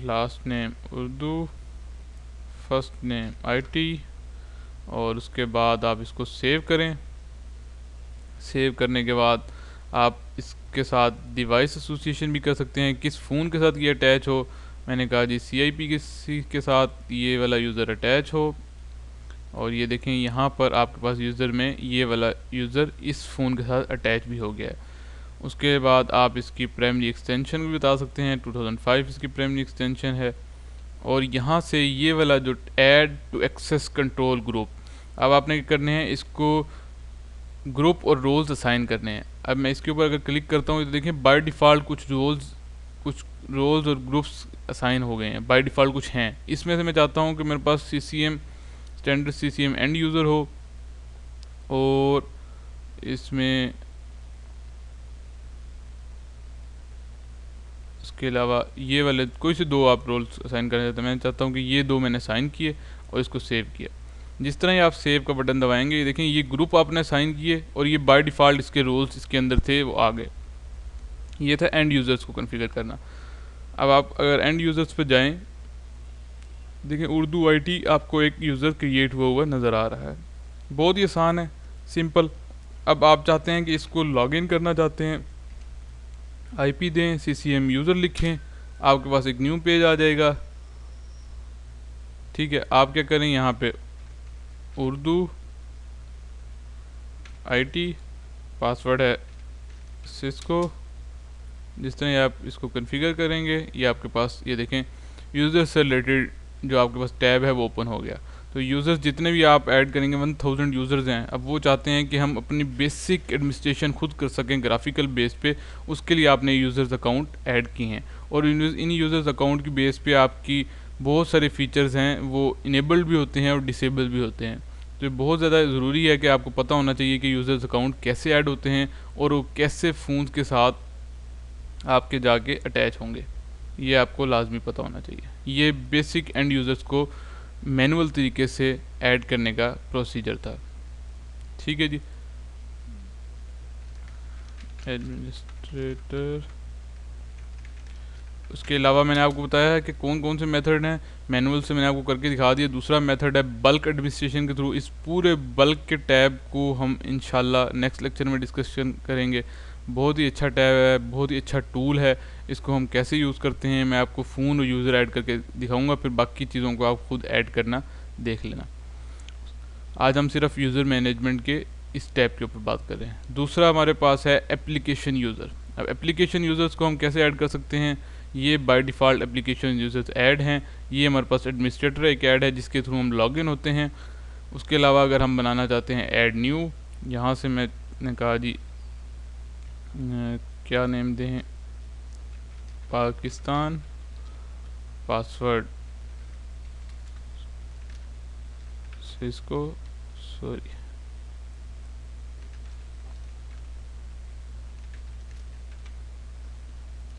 last name Urdu, first name IT, और उसके बाद आप इसको सेव करें। सेव करने के बाद आप इसके साथ डिवाइस एसोसिएशन भी कर सकते हैं, किस फ़ोन के साथ ये अटैच हो। मैंने कहा जी CIP के साथ ये वाला यूज़र अटैच हो, और ये देखें यहाँ पर आपके पास यूज़र में ये वाला यूज़र इस फ़ोन के साथ अटैच भी हो गया है। उसके बाद आप इसकी प्राइमरी एक्सटेंशन भी बता सकते हैं, 2005 इसकी प्राइमरी एक्सटेंशन है। और यहाँ से ये वाला जो add to access control group, अब आपने क्या करने हैं, इसको ग्रुप और रोल्स असाइन करने हैं। अब मैं इसके ऊपर अगर क्लिक करता हूँ तो देखें बाय डिफ़ॉल्ट कुछ रोल्स और ग्रुप्स असाइन हो गए हैं, बाय डिफ़ॉल्ट कुछ हैं। इसमें से मैं चाहता हूँ कि मेरे पास CCM standard CCM end user हो, और इसमें इसके अलावा ये वाले कोई से 2 आप रोल्स असाइन करना चाहते हैं। मैं चाहता हूँ कि ये 2 मैंने असाइन किए और इसको सेव किया। जिस तरह ही आप सेव का बटन दबाएंगे, ये देखें ये ग्रुप आपने असाइन किए और ये बाय डिफ़ॉल्ट इसके रोल्स इसके अंदर थे वो आ गए। ये था एंड यूज़र्स को कॉन्फ़िगर करना। अब आप अगर एंड यूज़र्स पर जाएं, देखें उर्दू IT आपको एक यूज़र क्रिएट हुआ नज़र आ रहा है। बहुत ही आसान है, सिंपल। अब आप चाहते हैं कि इसको लॉगिन करना चाहते हैं, आईपी दें, CCM यूज़र लिखें, आपके पास एक न्यू पेज आ जाएगा। ठीक है, आप क्या करें, यहाँ पे उर्दू IT, पासवर्ड है सिस्को। जिस तरह आप इसको कॉन्फ़िगर करेंगे, ये आपके पास ये देखें यूज़र से रिलेटेड जो आपके पास टैब है वो ओपन हो गया। तो यूज़र्स जितने भी आप ऐड करेंगे, 1000 यूज़र्स हैं, अब वो चाहते हैं कि हम अपनी बेसिक एडमिनिस्ट्रेशन खुद कर सकें ग्राफिकल बेस पे। उसके लिए आपने यूज़र्स अकाउंट ऐड किए हैं, और इन यूज़र्स अकाउंट की बेस पे आपकी बहुत सारे फीचर्स हैं वो इनेबल्ड भी होते हैं और डिसेबल भी होते हैं। तो ये बहुत ज़्यादा ज़रूरी है कि आपको पता होना चाहिए कि यूज़र्स अकाउंट कैसे ऐड होते हैं और वो कैसे फ़ोन्स के साथ आपके जाके अटैच होंगे, ये आपको लाजमी पता होना चाहिए। ये बेसिक एंड यूज़र्स को मैनुअल तरीके से ऐड करने का प्रोसीजर था। ठीक है जी, एडमिनिस्ट्रेटर। उसके अलावा मैंने आपको बताया है कि कौन कौन से मेथड हैं, मैनुअल से मैंने आपको करके दिखा दिया। दूसरा मेथड है बल्क एडमिनिस्ट्रेशन के थ्रू। इस पूरे बल्क के टैब को हम इंशाल्लाह नेक्स्ट लेक्चर में डिस्कशन करेंगे। बहुत ही अच्छा टैब है, बहुत ही अच्छा टूल है। इसको हम कैसे यूज़ करते हैं मैं आपको फ़ोन और यूज़र ऐड करके दिखाऊंगा, फिर बाकी चीज़ों को आप खुद ऐड करना देख लेना। आज हम सिर्फ यूज़र मैनेजमेंट के इस टैब के ऊपर बात कर रहे हैं। दूसरा हमारे पास है एप्लीकेशन यूज़र। अब एप्लीकेशन यूज़र्स को हम कैसे ऐड कर सकते हैं, ये by default application users add हैं। ये हमारे पास एडमिनिस्ट्रेटर एक ऐड है जिसके थ्रू हम लॉगिन होते हैं। उसके अलावा अगर हम बनाना चाहते हैं ऐड न्यू, यहाँ से मैंने कहा जी क्या नेम दें, पाकिस्तान, पासवर्ड सिस्को, सॉरी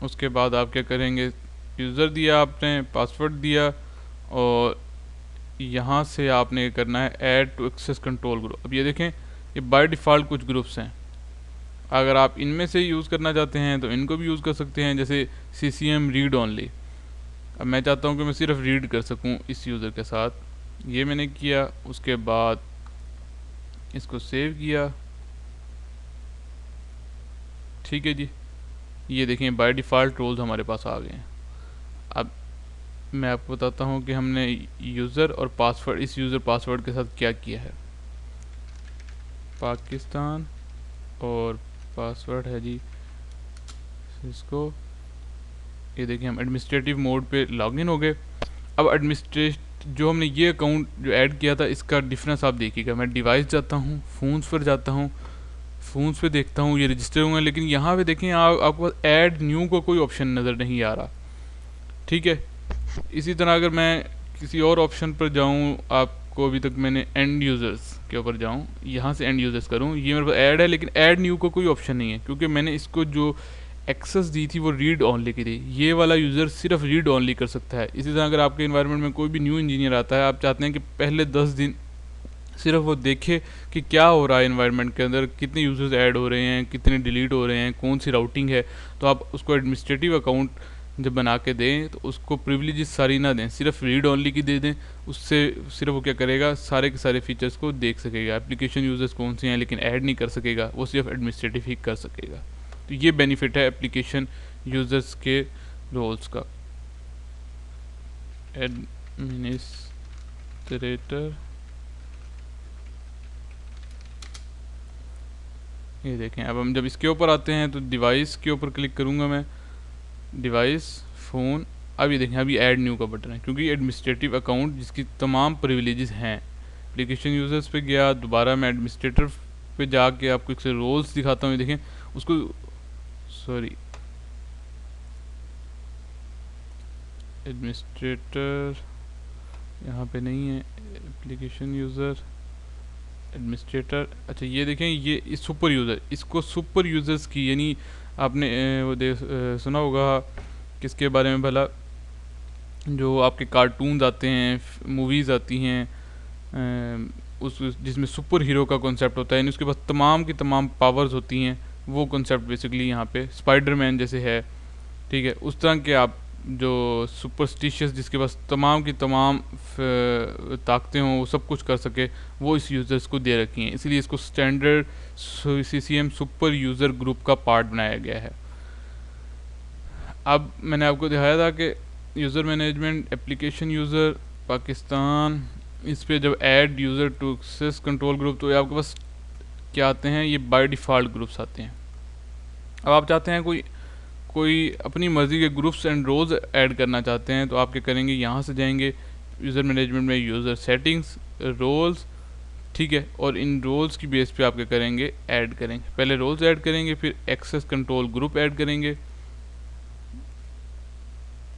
उसके बाद आप क्या करेंगे, यूज़र दिया आपने, पासवर्ड दिया, और यहाँ से आपने करना है add to access control group. अब ये देखें ये बाय डिफ़ॉल्ट कुछ ग्रुप्स हैं। अगर आप इनमें से यूज़ करना चाहते हैं तो इनको भी यूज़ कर सकते हैं, जैसे CCM रीड ओनली। अब मैं चाहता हूँ कि मैं सिर्फ रीड कर सकूँ इस यूज़र के साथ, ये मैंने किया। उसके बाद इसको सेव किया। ठीक है जी, ये देखें बाय डिफ़ॉल्ट रोल्स हमारे पास आ गए हैं। अब मैं आपको बताता हूँ कि हमने यूज़र और पासवर्ड, इस यूज़र पासवर्ड के साथ क्या किया है। पाकिस्तान और पासवर्ड है जी इसको, ये देखिए हम एडमिनिस्ट्रेटिव मोड पे लॉगिन हो गए। अब जो हमने ये अकाउंट जो ऐड किया था इसका डिफरेंस आप देखिएगा। मैं डिवाइस जाता हूँ, फ़ोन्स पर जाता हूँ, फ़ोन्स पे देखता हूँ ये रजिस्टर हुए हैं, लेकिन यहाँ पे देखें आपको ऐड न्यू का कोई ऑप्शन नज़र नहीं आ रहा। ठीक है, इसी तरह अगर मैं किसी और ऑप्शन पर जाऊँ, आपको अभी तक मैंने एंड यूज़र्स के ऊपर जाऊँ, यहाँ से एंड यूज़र्स करूँ, ये मेरे पास ऐड है लेकिन ऐड न्यू का कोई ऑप्शन नहीं है, क्योंकि मैंने इसको जो एक्सेस दी थी वो रीड ऑनली की थी। ये वाला यूज़र सिर्फ रीड ऑनली कर सकता है। इसी तरह अगर आपके इन्वायरमेंट में कोई भी न्यू इंजीनियर आता है, आप चाहते हैं कि पहले 10 दिन सिर्फ वो देखे कि क्या हो रहा है इन्वायरमेंट के अंदर, कितने यूज़र्स ऐड हो रहे हैं, कितने डिलीट हो रहे हैं, कौन सी राउटिंग है, तो आप उसको एडमिनिस्ट्रेटिव अकाउंट जब बना के दें तो उसको प्रिविलेजेस सारी ना दें, सिर्फ रीड ऑनली की दे दें। उससे सिर्फ वो क्या करेगा, सारे के सारे फीचर्स को देख सकेगा। एप्लीकेशन यूज़र्स कौन से हैं लेकिन ऐड नहीं कर सकेगा, वो सिर्फ एडमिनिस्ट्रेटिव ही कर सकेगा। तो ये बेनिफिट है एप्लीकेशन यूज़र्स के रोल्स का। एडमिनिस्ट्रेटर, ये देखें। अब हम जब इसके ऊपर आते हैं तो डिवाइस के ऊपर क्लिक करूँगा मैं, डिवाइस, फ़ोन। अब ये देखें अभी ऐड न्यू का बटन है, क्योंकि एडमिनिस्ट्रेटिव अकाउंट जिसकी तमाम प्रिविलेजेस हैं। एप्लीकेशन यूज़र्स पे गया, दोबारा मैं एडमिनिस्ट्रेटर पे जाके आपको एक से रोल्स दिखाता हूँ। ये देखें उसको, सॉरी एडमिनिस्ट्रेटर यहाँ पे नहीं है, एप्लीकेशन यूज़र, एडमिनिस्ट्रेटर। अच्छा ये देखें ये सुपर यूज़र, इसको सुपर यूज़र्स की, यानी आपने सुना होगा किसके बारे में भला, जो आपके कार्टून्स आते हैं, मूवीज़ आती हैं, उस जिसमें सुपर हीरो का कॉन्सेप्ट होता है, यानी उसके पास तमाम की तमाम पावर्स होती हैं, वो कॉन्सेप्ट बेसिकली यहाँ पे स्पाइडरमैन जैसे है। ठीक है, उस तरह के आप जो सुपरस्टिशियस, जिसके पास तमाम की तमाम ताकतें हों, वो सब कुछ कर सके, वो इस यूज़र्स को दे रखी हैं। इसलिए इसको standard CCM super user group का पार्ट बनाया गया है। अब मैंने आपको दिखाया था कि user management application user Pakistan, इस पे जब add user to access control group, तो ये आपके पास क्या आते हैं, ये बाय डिफ़ॉल्ट ग्रुप्स आते हैं। अब आप चाहते हैं कोई कोई अपनी मर्ज़ी के ग्रुप्स एंड रोल्स ऐड करना चाहते हैं, तो आप क्या करेंगे, यहाँ से जाएंगे यूज़र मैनेजमेंट में, यूज़र सेटिंग्स, रोल्स, ठीक है, और इन रोल्स की बेस पे आप क्या करेंगे, ऐड करेंगे। पहले रोल्स ऐड करेंगे, फिर एक्सेस कंट्रोल ग्रुप ऐड करेंगे।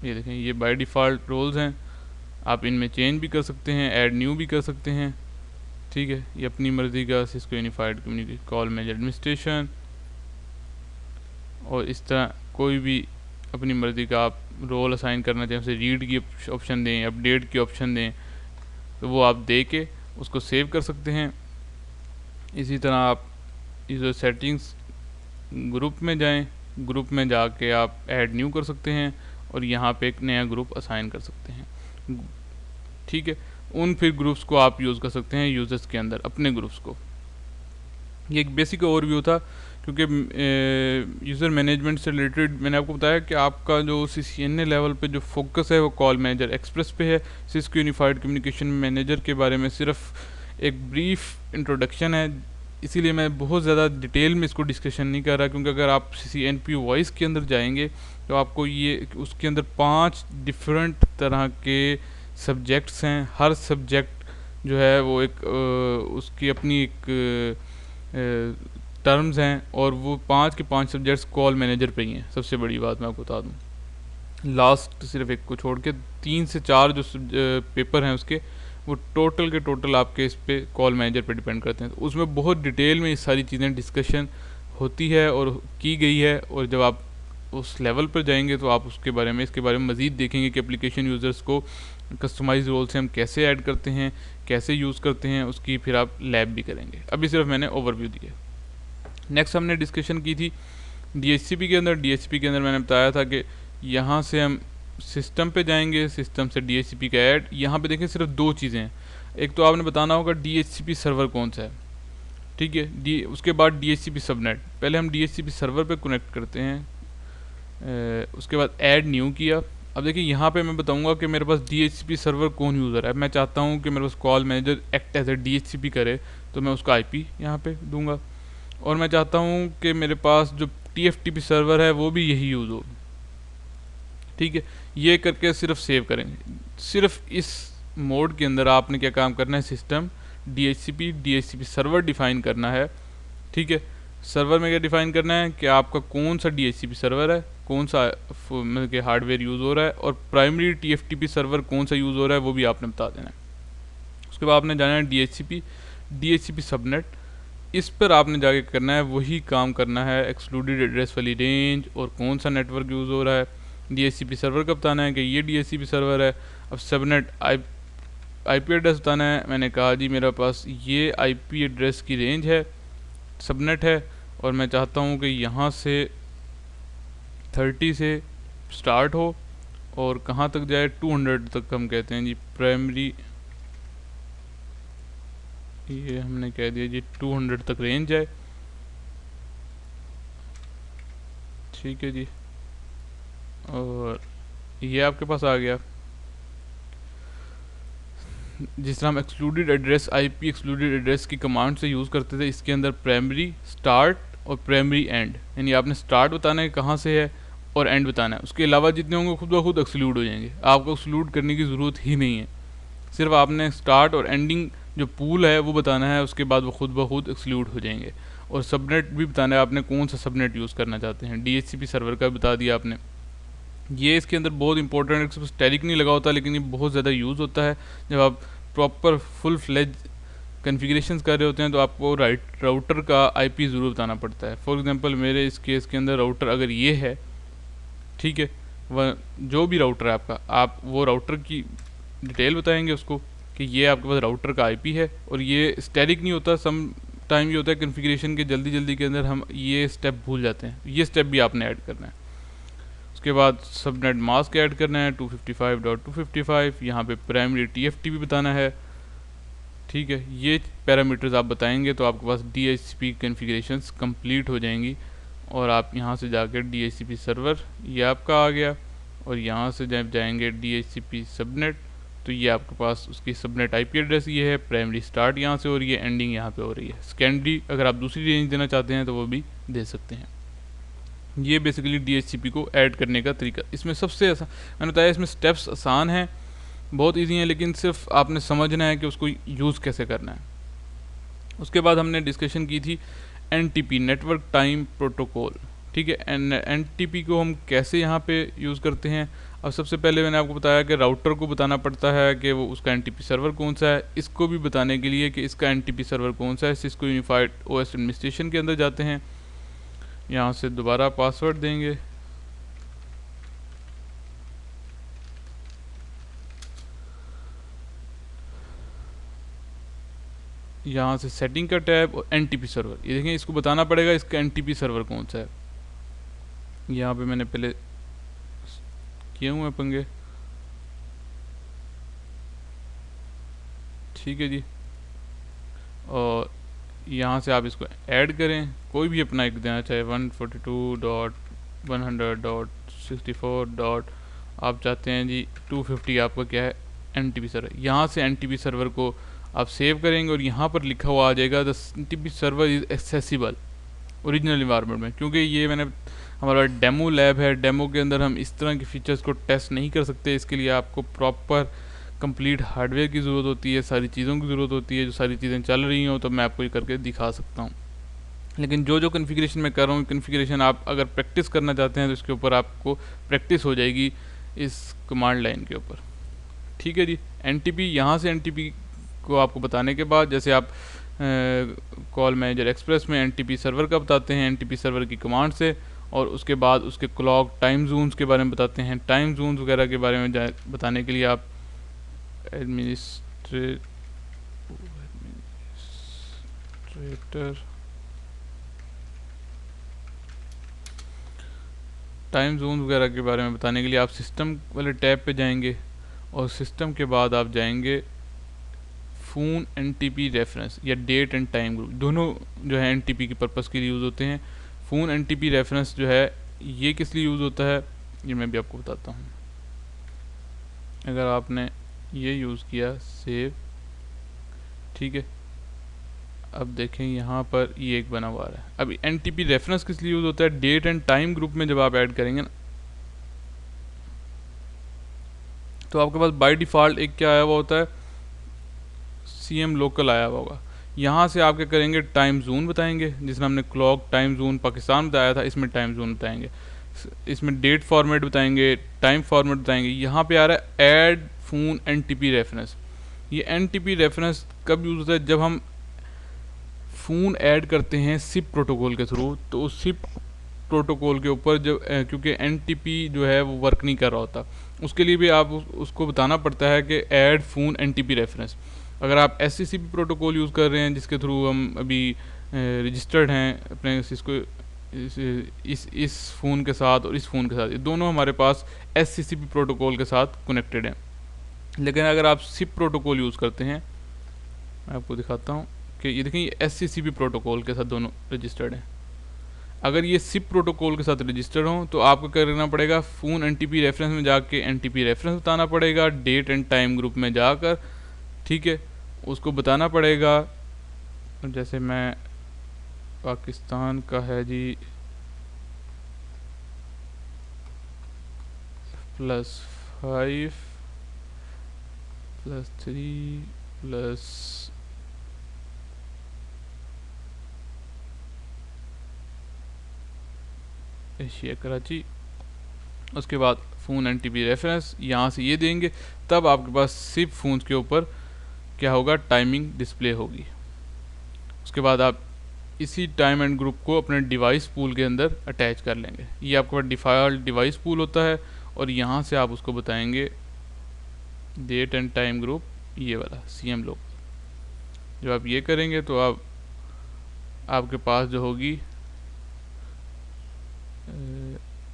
ये देखें, ये बाय डिफ़ॉल्ट रोल्स हैं, आप इनमें चेंज भी कर सकते हैं, ऐड न्यू भी कर सकते हैं, ठीक है। ये अपनी मर्ज़ी का Cisco unified community call manager administration, और इस तरह कोई भी अपनी मर्ज़ी का आप रोल असाइन करना चाहें, उसे रीड की ऑप्शन दें, अपडेट की ऑप्शन दें, तो वो आप दे के उसको सेव कर सकते हैं। इसी तरह आप यूज़र सेटिंग्स ग्रुप में जाएं, ग्रुप में जाके आप ऐड न्यू कर सकते हैं और यहाँ पे एक नया ग्रुप असाइन कर सकते हैं, ठीक है। उन फिर ग्रुप्स को आप यूज़ कर सकते हैं यूज़र्स के अंदर, अपने ग्रुप्स को। ये एक बेसिक ओवरव्यू था, क्योंकि यूज़र मैनेजमेंट से रिलेटेड मैंने आपको बताया कि आपका जो CCNA लेवल पे जो फोकस है वो कॉल मैनेजर एक्सप्रेस पे है। सिस्को यूनिफाइड कम्युनिकेशन मैनेजर के बारे में सिर्फ एक ब्रीफ इंट्रोडक्शन है, इसीलिए मैं बहुत ज़्यादा डिटेल में इसको डिस्कशन नहीं कर रहा, क्योंकि अगर आप CCNP वॉइस के अंदर जाएंगे तो आपको ये उसके अंदर 5 डिफरेंट तरह के सब्जेक्ट्स हैं। हर सब्जेक्ट जो है वो एक उसकी अपनी एक टर्म्स हैं, और वो 5 के 5 सब्जेक्ट्स कॉल मैनेजर पे ही हैं। सबसे बड़ी बात मैं आपको बता दूँ, लास्ट सिर्फ एक को छोड़ के 3 से 4 जो पेपर हैं उसके, वो टोटल के टोटल आपके इस पे कॉल मैनेजर पे डिपेंड करते हैं। तो उसमें बहुत डिटेल में ये सारी चीज़ें डिस्कशन होती है और की गई है, और जब आप उस लेवल पर जाएंगे तो आप उसके बारे में, इसके बारे में मज़ीद देखेंगे कि एप्लीकेशन यूज़र्स को कस्टमाइज रोल से हम कैसे ऐड करते हैं, कैसे यूज़ करते हैं, उसकी फिर आप लैब भी करेंगे। अभी सिर्फ मैंने ओवरव्यू दिया। नेक्स्ट हमने डिस्कशन की थी DHCP के अंदर। DHCP के अंदर मैंने बताया था कि यहाँ से हम सिस्टम पे जाएंगे, सिस्टम से DHCP का ऐड। यहाँ पे देखें सिर्फ 2 चीज़ें हैं, एक तो आपने बताना होगा DHCP सर्वर कौन सा है, ठीक है, उसके बाद DHCP सबनेट। पहले हम DHCP सर्वर पे कनेक्ट करते हैं, उसके बाद ऐड न्यू किया। अब देखिए यहाँ पे मैं बताऊँगा कि मेरे पास DHCP सर्वर कौन यूज़र है। मैं चाहता हूँ कि मेरे पास call manager act as a DHCP करे, तो मैं उसका IP यहाँ पे दूँगा, और मैं चाहता हूँ कि मेरे पास जो TFTP सर्वर है वो भी यही यूज़ हो, ठीक है। ये करके सिर्फ सेव करेंगे। सिर्फ इस मोड के अंदर आपने क्या काम करना है, सिस्टम DHCP सर्वर डिफ़ाइन करना है, ठीक है। सर्वर में क्या डिफ़ाइन करना है कि आपका कौन सा DHCP सर्वर है, कौन सा मतलब कि हार्डवेयर यूज़ हो रहा है, और प्राइमरी TFTP सर्वर कौन सा यूज़ हो रहा है वो भी आपने बता देना है। उसके बाद आपने जाना है DHCP सबनेट, इस पर आपने जाके करना है वही काम करना है, एक्सक्लूडेड एड्रेस वाली रेंज और कौन सा नेटवर्क यूज़ हो रहा है। DHCP सर्वर का बताना है कि ये DHCP सर्वर है। अब सबनेट IP एड्रेस बताना है। मैंने कहा जी मेरे पास ये IP एड्रेस की रेंज है, सबनेट है, और मैं चाहता हूँ कि यहाँ से 30 से स्टार्ट हो और कहाँ तक जाए, 200 तक हम कहते हैं जी प्राइमरी, ये हमने कह दिया जी 200 तक रेंज है, ठीक है जी। और ये आपके पास आ गया। जिस तरह हम excluded address IP excluded address की कमांड से यूज़ करते थे, इसके अंदर प्राइमरी स्टार्ट और प्राइमरी एंड, यानी आपने स्टार्ट बताना है कहाँ से है और एंड बताना है। उसके अलावा जितने होंगे खुद ब खुद एक्सक्लूड हो जाएंगे, आपको एक्सक्लूड करने की ज़रूरत ही नहीं है। सिर्फ आपने स्टार्ट और एंडिंग जो पूल है वो बताना है, उसके बाद वो खुद ब खुद एक्सक्लूड हो जाएंगे। और सबनेट भी बताना है आपने कौन सा सबनेट यूज़ करना चाहते हैं। DHCP सर्वर का बता दिया आपने। ये इसके अंदर बहुत इंपॉर्टेंट है, सिर्फ स्टैटिक नहीं लगा होता, लेकिन ये बहुत ज़्यादा यूज़ होता है जब आप प्रॉपर फुल फ्लेज कन्फिग्रेशंस कर रहे होते हैं, तो आपको राउटर का IP ज़रूर बताना पड़ता है। फॉर एग्जांपल मेरे इस केस के अंदर राउटर अगर ये है, ठीक है, वह जो भी राउटर है आपका, आप वो राउटर की डिटेल बताएंगे उसको कि ये आपके पास राउटर का IP है। और ये स्टैटिक नहीं होता, सम टाइम ये होता है कन्फिग्रेशन के जल्दी के अंदर हम ये स्टेप भूल जाते हैं, ये स्टेप भी आपने ऐड करना है। उसके बाद सबनेट मास्क ऐड करना है 255.255, यहाँ पे प्राइमरी TFTP बताना है, ठीक है। ये पैरामीटर्स आप बताएंगे तो आपके पास DHCP कन्फिग्रेशंस कंप्लीट हो जाएंगी। और आप यहाँ से जाकर DHCP सर्वर, ये आपका आ गया, और यहाँ से जब जाएंगे DHCP सबनेट, तो ये आपके पास उसकी सबनेट IP एड्रेस ये है। प्राइमरी स्टार्ट यहाँ से हो रही है, एंडिंग यहाँ पे हो रही है। सेकेंडरी अगर आप दूसरी रेंज देना चाहते हैं तो वो भी दे सकते हैं। ये बेसिकली DHCP को ऐड करने का तरीका। इसमें सबसे आसान, मैंने बताया इसमें स्टेप्स आसान हैं, बहुत ईजी हैं, लेकिन सिर्फ आपने समझना है कि उसको यूज़ कैसे करना है। उसके बाद हमने डिस्कशन की थी NTP, नेटवर्क टाइम प्रोटोकॉल। ठीक है, NTP को हम कैसे यहाँ पे यूज़ करते हैं। अब सबसे पहले मैंने आपको बताया कि राउटर को बताना पड़ता है कि वो उसका NTP सर्वर कौन सा है। इसको भी बताने के लिए कि इसका NTP सर्वर कौन सा है, सिस्को यूनिफाइड OS एडमिनिस्ट्रेशन के अंदर जाते हैं, यहाँ से दोबारा पासवर्ड देंगे, यहाँ से सेटिंग का टैब और NTP सर्वर। ये देखें, इसको बताना पड़ेगा इसका NTP सर्वर कौन सा है। यहाँ पे मैंने पहले किए हुए पंगे, ठीक है जी। और यहाँ से आप इसको ऐड करें, कोई भी अपना एक देना चाहे 142.100.64. आप चाहते हैं जी 250 आपका क्या है NTP सर्वर। यहाँ से NTP सर्वर को आप सेव करेंगे और यहाँ पर लिखा हुआ आ जाएगा the NTP server is accessible original environment में। क्योंकि ये मैंने हमारा डेमो लैब है, डेमो के अंदर हम इस तरह के फीचर्स को टेस्ट नहीं कर सकते। इसके लिए आपको प्रॉपर कंप्लीट हार्डवेयर की ज़रूरत होती है, सारी चीज़ों की ज़रूरत होती है। जो सारी चीज़ें चल रही हों तो मैं आपको ये करके दिखा सकता हूँ, लेकिन जो कन्फिग्रेशन मैं कर रहा हूँ, कन्फिग्रेशन आप अगर प्रैक्टिस करना चाहते हैं तो इसके ऊपर आपको प्रैक्टिस हो जाएगी इस कमांड लाइन के ऊपर। ठीक है जी। NTP, यहाँ से NTP को आपको बताने के बाद, जैसे आप कॉल मैनेजर एक्सप्रेस में NTP सर्वर का बताते हैं, NTP सर्वर की कमांड से, और उसके बाद उसके क्लॉक टाइम जोन्स के बारे में बताते हैं। टाइम जोन्स वगैरह के बारे में बताने के लिए आप एडमिनिस्ट्रेटर टाइम जोन वगैरह के बारे में बताने के लिए आप सिस्टम वाले टैब पे जाएंगे, और सिस्टम के बाद आप जाएंगे फ़ोन NTP रेफरेंस या डेट एंड टाइम ग्रुप। दोनों जो है NTP के पर्पज़ के लिए यूज़ होते हैं। फ़ोन NTP रेफरेंस जो है ये किस लिए यूज़ होता है ये मैं भी आपको बताता हूँ। अगर आपने ये यूज़ किया सेव, ठीक है, अब देखें यहाँ पर ये एक बना हुआ है। अब NTP रेफरेंस किस लिए यूज़ होता है, डेट एंड टाइम ग्रुप में जब आप ऐड करेंगे ना, तो आपके पास बाय डिफ़ॉल्ट एक क्या आया हुआ होता है, CM लोकल आया हुआ होगा। यहाँ से आप क्या करेंगे, टाइम जोन बताएंगे, जिसमें हमने क्लॉक टाइम जोन पाकिस्तान बताया था, इसमें टाइम जोन बताएंगे, इसमें डेट फॉर्मेट बताएंगे, टाइम फॉर्मेट बताएंगे। यहाँ पे आ रहा है ऐड फ़ोन NTP रेफरेंस। ये NTP रेफरेंस कब यूज़ होता है, जब हम फ़ोन ऐड करते हैं SIP प्रोटोकॉल के थ्रू। तो उस SIP प्रोटोकॉल के ऊपर जब क्योंकि NTP जो है वो वर्क नहीं कर रहा होता, उसके लिए भी आप उसको बताना पड़ता है कि ऐड फ़ोन NTP रेफरेंस। अगर आप SCCP प्रोटोकॉल यूज़ कर रहे हैं, जिसके थ्रू हम अभी रजिस्टर्ड हैं अपने इसको इस फ़ोन के साथ और इस फ़ोन के साथ, ये दोनों हमारे पास SCCP प्रोटोकॉल के साथ कनेक्टेड हैं। लेकिन अगर आप SIP प्रोटोकॉल यूज़ करते हैं, मैं आपको दिखाता हूँ कि ये देखें, ये SCCP प्रोटोकॉल के साथ दोनों रजिस्टर्ड हैं। अगर ये SIP प्रोटोकॉल के साथ रजिस्टर्ड हो तो आपको क्या करना पड़ेगा, फ़ोन NTP रेफरेंस में जाके NTP रेफरेंस बताना पड़ेगा, डेट एंड टाइम ग्रुप में जाकर, ठीक है, उसको बताना पड़ेगा। जैसे मैं पाकिस्तान का है जी +5 +3 प्लस एशिया कराची, उसके बाद फ़ोन NTP रेफरेंस यहाँ से ये देंगे, तब आपके पास SIP फ़ोन के ऊपर क्या होगा, टाइमिंग डिस्प्ले होगी। उसके बाद आप इसी टाइम एंड ग्रुप को अपने डिवाइस पूल के अंदर अटैच कर लेंगे। ये आपके पास डिफ़ॉल्ट डिवाइस पूल होता है, और यहाँ से आप उसको बताएंगे डेट एंड टाइम ग्रुप, ये वाला CM लोग। जब आप ये करेंगे तो आपके पास जो होगी,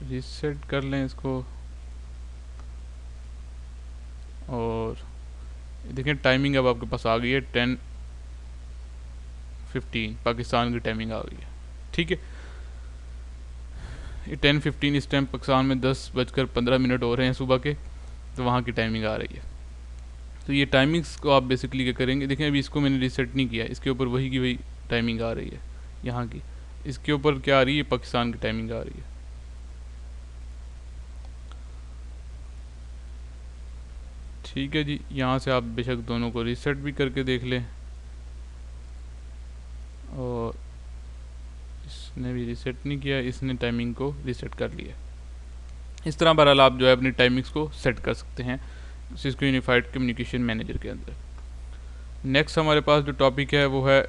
रीसेट कर लें इसको, और देखें टाइमिंग अब आपके पास आ गई है 10:15 पाकिस्तान की टाइमिंग आ गई है। ठीक है, 10:15 इस टाइम पाकिस्तान में 10:15 हो रहे हैं सुबह के, तो वहाँ की टाइमिंग आ रही है। तो ये टाइमिंग्स को आप बेसिकली क्या करेंगे, देखें अभी इसको मैंने रीसेट नहीं किया, इसके ऊपर वही की वही टाइमिंग आ रही है यहाँ की। इसके ऊपर क्या आ रही है, पाकिस्तान की टाइमिंग आ रही है। ठीक है जी, यहाँ से आप बेशक दोनों को रीसेट भी करके देख लें, और इसने भी रीसेट नहीं किया, इसने टाइमिंग को रीसेट कर लिया। इस तरह बहरहाल आप जो है अपनी टाइमिंग्स को सेट कर सकते हैं सिस्को यूनिफाइड कम्युनिकेशन मैनेजर के अंदर। नेक्स्ट हमारे पास जो टॉपिक है वो है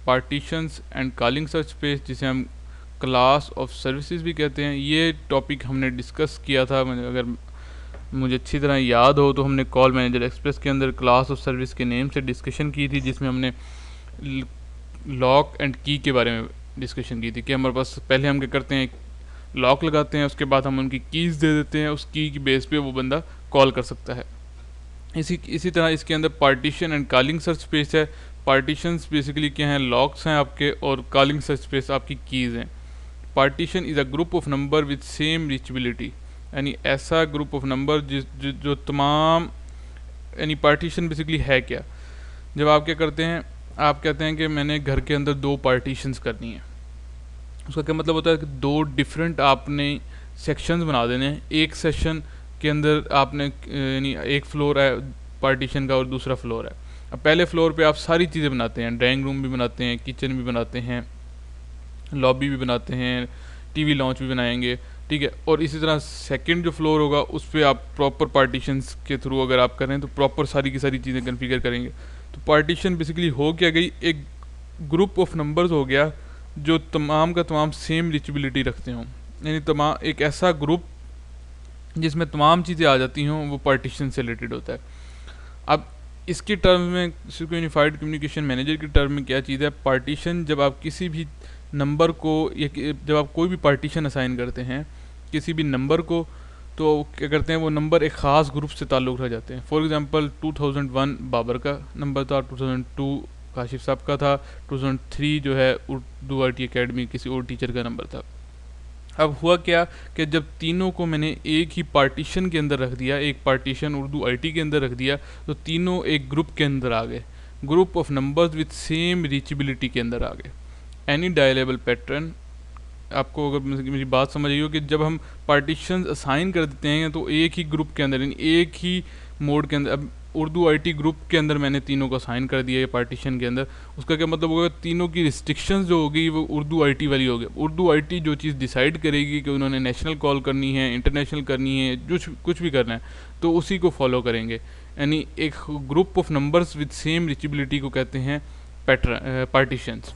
partitions and calling search space, जिसे हम क्लास ऑफ सर्विसेज भी कहते हैं। ये टॉपिक हमने डिस्कस किया था, अगर मुझे अच्छी तरह याद हो तो हमने कॉल मैनेजर एक्सप्रेस के अंदर क्लास ऑफ सर्विस के नेम से डिस्कशन की थी, जिसमें हमने लॉक एंड की के बारे में डिस्कशन की थी कि हमारे पास पहले हम क्या करते हैं, लॉक लगाते हैं, उसके बाद हम उनकी कीज़ दे देते हैं, उस की बेस पे वो बंदा कॉल कर सकता है। इसी तरह इसके अंदर partition and calling search space है। पार्टीशंस बेसिकली क्या हैं, लॉक्स हैं आपके, और कॉलिंग सर्च स्पेस आपकी कीज़ हैं। Partition is a group of number with same reachability, यानी ऐसा ग्रुप ऑफ नंबर जो तमाम, यानी पार्टीशन बेसिकली है क्या, जब आप क्या करते हैं, आप कहते हैं कि मैंने घर के अंदर 2 पार्टीशंस करनी है, उसका क्या मतलब होता है कि 2 डिफरेंट आपने सेक्शंस बना देने हैं। एक सेक्शन के अंदर आपने यानी एक फ्लोर है पार्टीशन का और दूसरा फ्लोर है। अब पहले फ्लोर पे आप सारी चीज़ें बनाते हैं, ड्राइंग रूम भी बनाते हैं, किचन भी बनाते हैं, लॉबी भी बनाते हैं, टीवी लॉन्च भी बनाएंगे, ठीक है। और इसी तरह सेकंड जो फ्लोर होगा उस पर आप प्रॉपर पार्टीशंस के थ्रू अगर आप करें तो प्रॉपर सारी की सारी चीज़ें कन्फिगर करेंगे। तो पार्टीशन बेसिकली हो क्या गई, एक ग्रुप ऑफ नंबर्स हो गया जो तमाम का तमाम सेम रीचेबिलिटी रखते हों, यानी तमाम एक ऐसा ग्रुप जिसमें तमाम चीज़ें आ जाती हों, वो पार्टीशन से रिलेटेड होता है। अब इसके टर्म में सिस्को यूनिफाइड कम्युनिकेशन मैनेजर के टर्म में क्या चीज़ है, पार्टीशन, जब आप किसी भी नंबर को या जब आप कोई भी पार्टीशन असाइन करते हैं किसी भी नंबर को, तो क्या करते हैं, वो नंबर एक ख़ास ग्रुप से ताल्लुक़ रख जाते हैं। फॉर एग्ज़ाम्पल 2001 बाबर का नंबर था, 2002 काशिफ साहब का था, 2003 जो है उर्दू IT अकेडमी किसी और टीचर का नंबर था। अब हुआ क्या कि जब तीनों को मैंने एक ही पार्टीशन के अंदर रख दिया, एक पार्टीशन उर्दू IT के अंदर रख दिया, तो तीनों एक ग्रुप के अंदर आ गए, group of numbers with same reachability के अंदर आ गए। एनी डायलेबल पैटर्न, आपको अगर मेरी बात समझ आई हो कि जब हम पार्टीशन असाइन कर देते हैं तो एक ही ग्रुप के अंदर, यानी एक ही मोड के अंदर, अब उर्दू IT ग्रुप के अंदर मैंने तीनों को असाइन कर दिया ये पार्टीशन के अंदर, उसका क्या मतलब होगा, तीनों की रिस्ट्रिक्शंस जो होगी वो उर्दू IT वाली होगी। उर्दू IT जो चीज़ डिसाइड करेगी कि उन्होंने नेशनल कॉल करनी है, इंटरनेशनल करनी है, कुछ भी करना है, तो उसी को फॉलो करेंगे। यानी एक group of numbers with same reachability को कहते हैं partitions.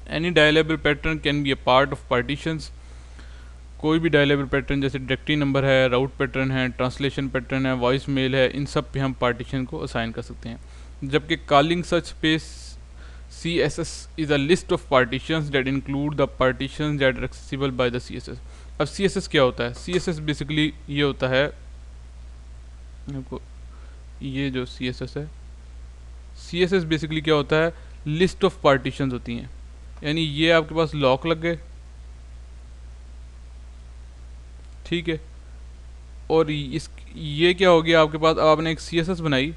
Any dialable pattern can be a part of partitions. कोई भी डायलेबल पैटर्न जैसे डायरेक्टरी नंबर है, राउट पैटर्न है, ट्रांसलेशन पैटर्न है, वॉइस मेल है, इन सब पे हम पार्टीशन को असाइन कर सकते हैं। जबकि calling search space CSS is a list of partitions that include the partitions that are accessible by the CSS। अब CSS क्या होता है, CSS बेसिकली ये होता है, ये जो CSS है, CSS बेसिकली क्या होता है, लिस्ट ऑफ पार्टीशंस होती हैं। यानी ये आपके पास लॉक लग गए, ठीक है, और ये क्या हो गया आपके पास, अब आपने एक CSS बनाई,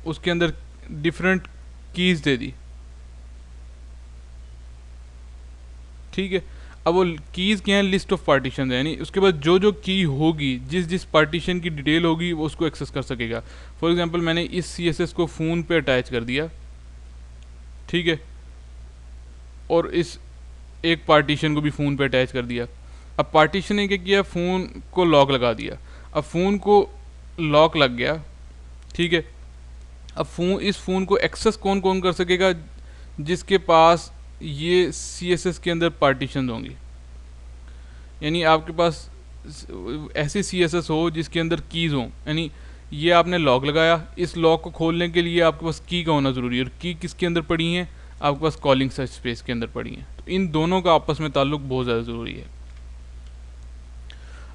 उसके अंदर डिफरेंट कीज़ दे दी, ठीक है। अब वो कीज़ क्या है, लिस्ट ऑफ पार्टीशन है, यानी उसके बाद जो की होगी, जिस पार्टीशन की डिटेल होगी वो उसको एक्सेस कर सकेगा। फॉर एग्जांपल मैंने इस CSS को फ़ोन पे अटैच कर दिया, ठीक है, और इस एक पार्टीशन को भी फ़ोन पे अटैच कर दिया। अब पार्टीशन ने क्या किया, फ़ोन को लॉक लगा दिया। अब फ़ोन को लॉक लग गया, ठीक है। अब इस फ़ोन को एक्सेस कौन कौन कर सकेगा, जिसके पास ये CSS के अंदर पार्टीशन होंगी। यानी आपके पास ऐसी CSS हो जिसके अंदर कीज़ हों, यानी ये आपने लॉक लगाया, इस लॉक को खोलने के लिए आपके पास की का होना ज़रूरी है, और की किसके अंदर पड़ी हैं, आपके पास कॉलिंग सर्च स्पेस के अंदर पड़ी हैं। तो इन दोनों का आपस में ताल्लुक़ बहुत ज़्यादा ज़रूरी है।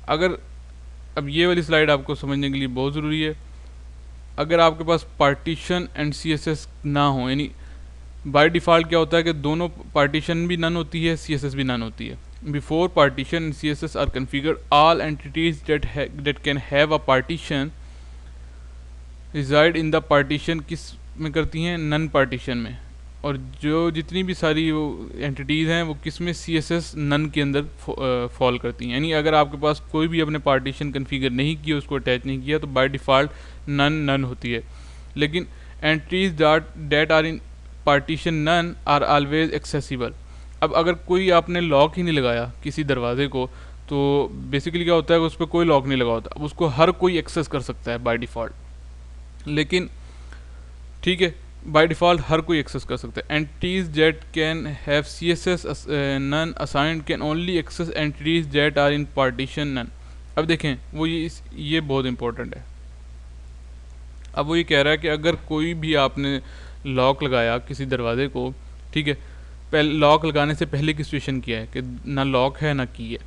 अगर अब ये वाली स्लाइड आपको समझने के लिए बहुत ज़रूरी है, अगर आपके पास पार्टीशन एंड CSS ना हो, यानी बाय डिफ़ॉल्ट क्या होता है कि दोनों पार्टीशन भी नन होती है, CSS भी नन होती है। Before partition CSS are configure all entities that can have a partition reside in the partition किस में करती हैं, नन पार्टीशन में। और जो जितनी भी सारी वो एंटिटीज़ हैं वो किस में, CSS नन के अंदर फॉल करती हैं। यानी अगर आपके पास कोई भी अपने पार्टीशन कन्फिगर नहीं किया, उसको अटैच नहीं किया, तो बाय डिफ़ॉल्ट नन नन होती है। लेकिन entries that are in partition none are always accessible. अब अगर कोई आपने लॉक ही नहीं लगाया किसी दरवाजे को, तो बेसिकली क्या होता है कि उस पर कोई लॉक नहीं लगा होता, अब उसको हर कोई एक्सेस कर सकता है बाय डिफ़ॉल्ट। लेकिन ठीक है, बाय डिफ़ॉल्ट हर कोई एक्सेस कर सकता है। Entities that can have CSS none assigned can only access entities that are in partition none. अब देखें वो ये बहुत इंपॉर्टेंट है। अब वो ये कह रहा है कि अगर कोई भी आपने लॉक लगाया किसी दरवाजे को, ठीक है, पहले लॉक लगाने से पहले की सिचुएशन क्या है कि ना लॉक है ना की है,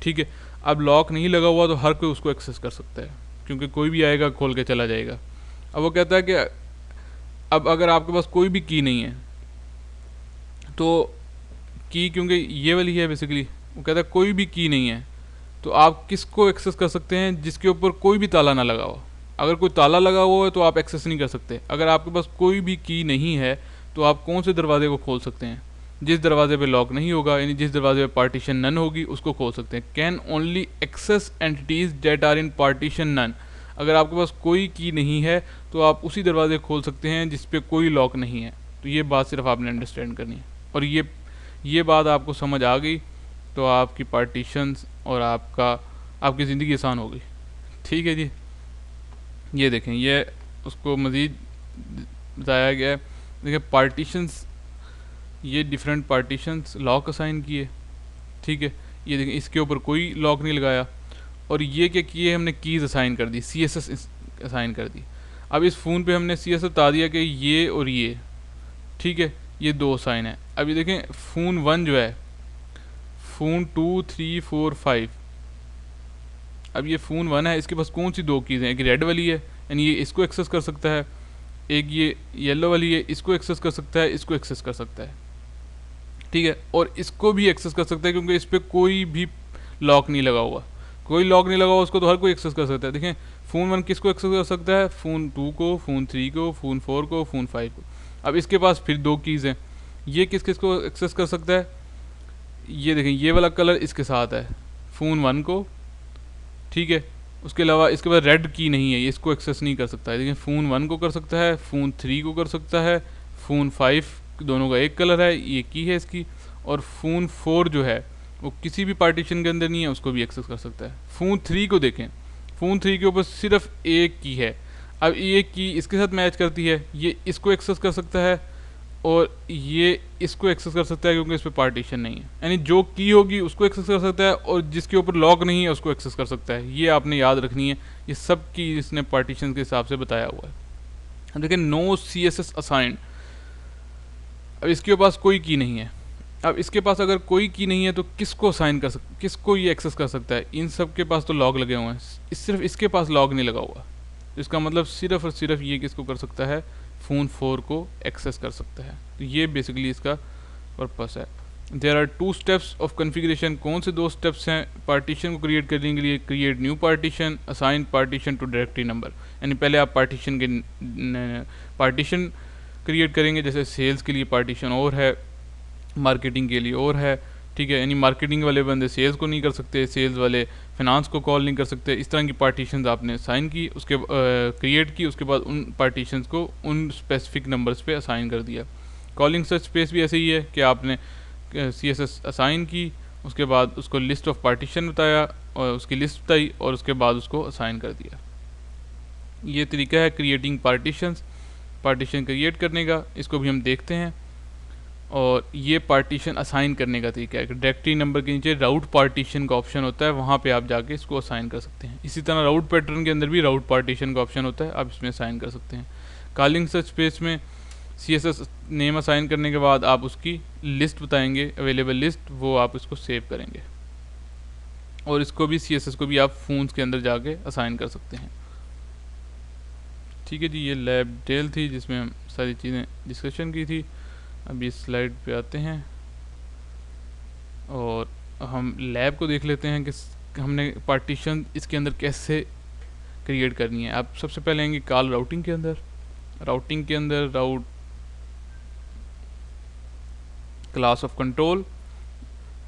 ठीक है। अब लॉक नहीं लगा हुआ तो हर कोई उसको एक्सेस कर सकता है, क्योंकि कोई भी आएगा खोल के चला जाएगा। अब वो कहता है कि अब अगर आपके पास कोई भी की नहीं है, तो की क्योंकि ये वाली है बेसिकली, वो कहता है कोई भी की नहीं है तो आप किसको एक्सेस कर सकते हैं, जिसके ऊपर कोई भी ताला ना लगा हो। अगर कोई ताला लगा हुआ है तो आप एक्सेस नहीं कर सकते। अगर आपके पास कोई भी की नहीं है तो आप कौन से दरवाजे को खोल सकते हैं, जिस दरवाजे पे लॉक नहीं होगा, यानी जिस दरवाजे पे पार्टीशन नन होगी उसको खोल सकते हैं। Can only access entities that are in partition none. अगर आपके पास कोई की नहीं है तो आप उसी दरवाजे खोल सकते हैं जिस पे कोई लॉक नहीं है। तो ये बात सिर्फ आपने अंडरस्टैंड करनी है, और ये बात आपको समझ आ गई तो आपकी पार्टीशंस और आपकी ज़िंदगी आसान हो गई। ठीक है जी, ये देखें, ये उसको मज़ीद बताया गया है। देखिए पार्टीशंस, ये डिफरेंट पार्टीशंस लॉक असाइन किए, ठीक है। ये देखें इसके ऊपर कोई लॉक नहीं लगाया, और ये क्या किए, हमने कीज़ असाइन कर दी, CSS असाइन कर दी। अब इस फ़ोन पे हमने CSS बता दिया कि ये और ये, ठीक है, ये दो साइन है। अब ये देखें फ़ोन 1 जो है, फ़ोन 2, 3, 4, 5, अब ये फ़ोन 1 है, इसके पास कौन सी दो कीज़ हैं, एक रेड वाली है यानी ये इसको एक्सेस कर सकता है, एक ये येलो वाली है, इसको एक्सेस कर सकता है, इसको एक्सेस कर सकता है, ठीक है, और इसको भी एक्सेस कर सकता है क्योंकि इस पर कोई भी लॉक नहीं लगा हुआ। कोई लॉक नहीं लगा हुआ उसको तो हर कोई एक्सेस कर सकता है। देखें फ़ोन 1 किसको एक्सेस कर सकता है, फ़ोन 2 को, फ़ोन 3 को, फ़ोन 4 को, फ़ोन 5 को। अब इसके पास फिर दो कीज़ हैं, ये किस किस को एक्सेस कर सकता है, ये देखें ये वाला कलर इसके साथ है फ़ोन 1 को, ठीक है। उसके अलावा इसके पास रेड की नहीं है, ये इसको एक्सेस नहीं कर सकता है। लेकिन फ़ोन 1 को कर सकता है, फ़ोन 3 को कर सकता है, फ़ोन 5 दोनों का एक कलर है, ये की है इसकी। और फ़ोन 4 जो है वो किसी भी पार्टीशन के अंदर नहीं है, उसको भी एक्सेस कर सकता है। फ़ोन 3 को देखें, फ़ोन 3 के ऊपर सिर्फ एक की है। अब ये की इसके साथ मैच करती है, ये इसको एक्सेस कर सकता है और ये इसको एक्सेस कर सकता है क्योंकि इस पर पार्टीशन नहीं है। यानी जो की होगी उसको एक्सेस कर सकता है और जिसके ऊपर लॉक नहीं है उसको एक्सेस कर सकता है। ये आपने याद रखनी है, ये सब की इसने पार्टीशन के हिसाब से बताया हुआ है। अब देखिए नो CSS असाइंड, अब इसके पास कोई की नहीं है। अब इसके पास अगर कोई की नहीं है तो किसको असाइन कर सकता, किसको ये एक्सेस कर सकता है, इन सब के पास तो लॉक लगे हुए हैं, सिर्फ इसके पास लॉक नहीं लगा हुआ। इसका मतलब सिर्फ और सिर्फ ये किसको कर सकता है, फ़ोन 4 को एक्सेस कर सकता है। तो ये बेसिकली इसका पर्पस है। There are 2 steps of configuration. कौन से 2 स्टेप्स हैं पार्टीशन को क्रिएट करने के लिए, create new partition, assign partition to directory number. यानी पहले आप पार्टीशन क्रिएट करेंगे, जैसे सेल्स के लिए पार्टीशन और है, मार्केटिंग के लिए और है, ठीक है। यानी मार्केटिंग वाले बंदे सेल्स को नहीं कर सकते, सेल्स वाले फाइनेंस को कॉल नहीं कर सकते। इस तरह की पार्टीशंस आपने असाइन की, उसके क्रिएट की, उसके बाद उन पार्टीशंस को उन स्पेसिफिक नंबर्स पे असाइन कर दिया। कॉलिंग सर्च स्पेस भी ऐसे ही है कि आपने CSS असाइन की, उसके बाद उसको लिस्ट ऑफ पार्टीशन बताया और उसकी लिस्ट बताई और उसके बाद उसको असाइन कर दिया। ये तरीका है क्रिएटिंग पार्टीशंस, पार्टीशन क्रिएट करने का। इसको भी हम देखते हैं। और ये पार्टीशन असाइन करने का तरीका है कि डायरेक्टरी नंबर के नीचे राउट पार्टीशन का ऑप्शन होता है, वहाँ पे आप जाके इसको असाइन कर सकते हैं। इसी तरह राउट पैटर्न के अंदर भी राउट पार्टीशन का ऑप्शन होता है, आप इसमें असाइन कर सकते हैं। कॉलिंग सर्च स्पेस में CSS नेम असाइन करने के बाद आप उसकी लिस्ट बताएंगे, अवेलेबल लिस्ट, वो आप इसको सेव करेंगे। और इसको भी CSS को भी आप फ़ोन्स के अंदर जाके असाइन कर सकते हैं। ठीक है जी, ये लैब डिटेल थी जिसमें हम सारी चीज़ें डिस्कशन की थी। अभी इस स्लाइड पे आते हैं और हम लैब को देख लेते हैं कि हमने पार्टीशन इसके अंदर कैसे क्रिएट करनी है। आप सबसे पहले आएंगे कॉल राउटिंग के अंदर। राउटिंग के अंदर route class of control,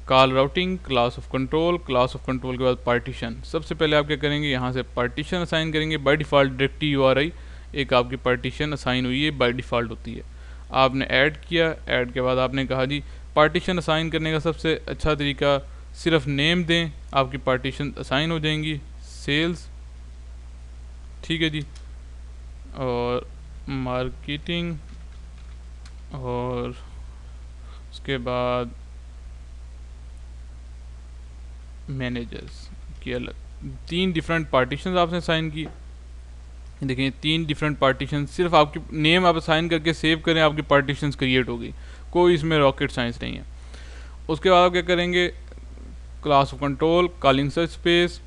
call routing, class of control, class of control के बाद पार्टीशन। सबसे पहले आप क्या करेंगे, यहाँ से पार्टीशन असाइन करेंगे। बाय डिफ़ॉल्ट डायरेक्टरी यूआरआई एक आपकी पार्टीशन असाइन हुई है, बाय डिफ़ॉल्ट होती है। आपने ऐड किया, ऐड के बाद आपने कहा जी पार्टीशन असाइन करने का सबसे अच्छा तरीका सिर्फ नेम दें, आपकी पार्टीशन असाइन हो जाएंगी। सेल्स, ठीक है जी, और मार्केटिंग, और उसके बाद मैनेजर्स की अलग। 3 डिफरेंट पार्टीशंस आपने साइन की। देखिए 3 डिफरेंट पार्टीशन, सिर्फ आपकी नेम आप साइन करके सेव करें, आपकी पार्टीशंस क्रिएट हो गई। कोई इसमें रॉकेट साइंस नहीं है। उसके बाद आप क्या करेंगे, class of control, calling search space,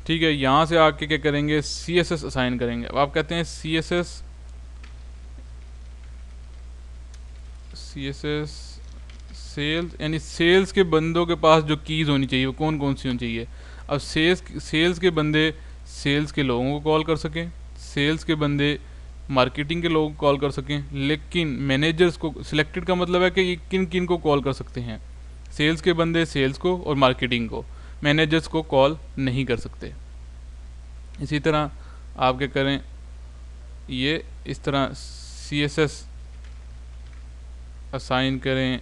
ठीक है। यहाँ से आके क्या करेंगे, CSS असाइन करेंगे। अब आप कहते हैं CSS सेल्स, यानी सेल्स के बंदों के पास जो कीज़ होनी चाहिए वो कौन कौन सी होनी चाहिए। अब सेल्स के बंदे सेल्स के लोगों को कॉल कर सकें, सेल्स के बंदे मार्केटिंग के लोगों को कॉल कर सकें, लेकिन मैनेजर्स को सिलेक्टेड का मतलब है कि ये किन किन को कॉल कर सकते हैं। सेल्स के बंदे सेल्स को और मार्केटिंग को, मैनेजर्स को कॉल नहीं कर सकते। इसी तरह आप क्या करें, ये इस तरह CSS असाइन करें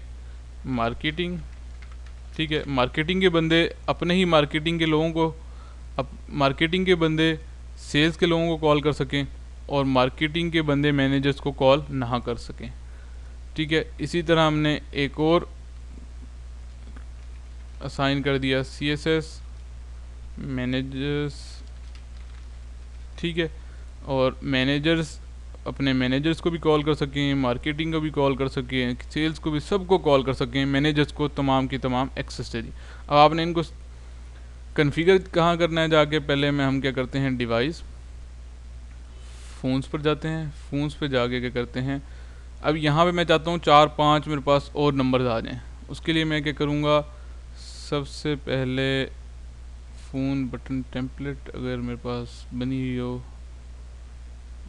मार्केटिंग, ठीक है। मार्केटिंग के बंदे अपने ही मार्केटिंग के लोगों को, अब मार्केटिंग के बंदे सेल्स के लोगों को कॉल कर सकें और मार्केटिंग के बंदे मैनेजर्स को कॉल ना कर सकें, ठीक है। इसी तरह हमने एक और असाइन कर दिया CSS मैनेजर्स, ठीक है। और मैनेजर्स अपने मैनेजर्स को भी कॉल कर सकें, मार्केटिंग को भी कॉल कर सकें, सेल्स को भी, सबको कॉल कर सकें, मैनेजर्स को तमाम की तमाम एक्सेस दे दी। अब आपने इनको कन्फिगर कहाँ करना है, जाके पहले में हम क्या करते हैं, डिवाइस फ़ोन्स पर जाते हैं। फ़ोन्स पर जाके क्या करते हैं, अब यहाँ पे मैं चाहता हूँ 4-5 मेरे पास और नंबर्स आ जाएँ। उसके लिए मैं क्या करूँगा, सबसे पहले फ़ोन बटन टेम्पलेट अगर मेरे पास बनी हुई हो,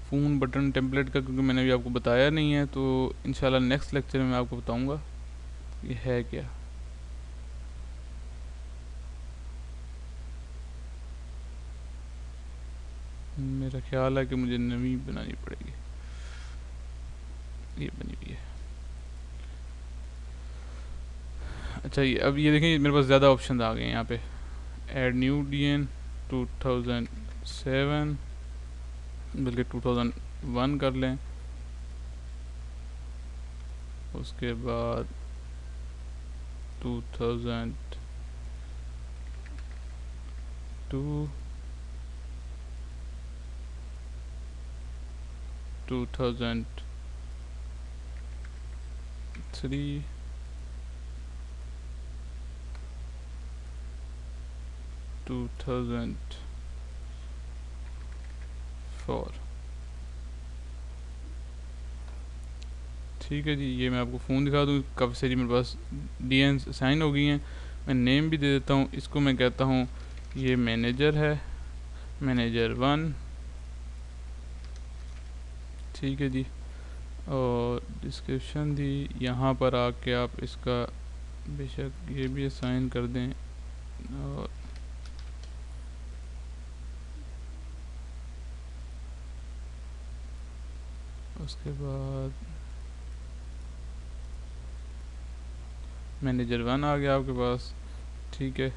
फ़ोन बटन टेम्पलेट का क्योंकि मैंने अभी आपको बताया नहीं है, तो इंशाल्लाह नेक्स्ट लेक्चर में मैं आपको बताऊंगा ये है क्या। मेरा ख्याल है कि मुझे नवी बनानी पड़ेगी, ये बनी हुई है। अच्छा, ये अब ये देखें मेरे पास ज़्यादा ऑप्शन आ गए यहाँ पे। ऐड न्यू DN 2007, बल्कि 2001 कर लें। उसके बाद 2002, 2003, 2004, ठीक है जी। ये मैं आपको फ़ोन दिखा दूँ, कब से जी मेरे पास DN साइन हो गई हैं। मैं नेम भी दे देता हूँ इसको, मैं कहता हूँ ये मैनेजर है, मैनेजर 1, ठीक है जी। और डिस्क्रिप्शन दी, यहाँ पर आके आप इसका बेशक ये भी असाइन कर दें। और उसके बाद मैनेजर 1 आ गया आपके पास, ठीक है।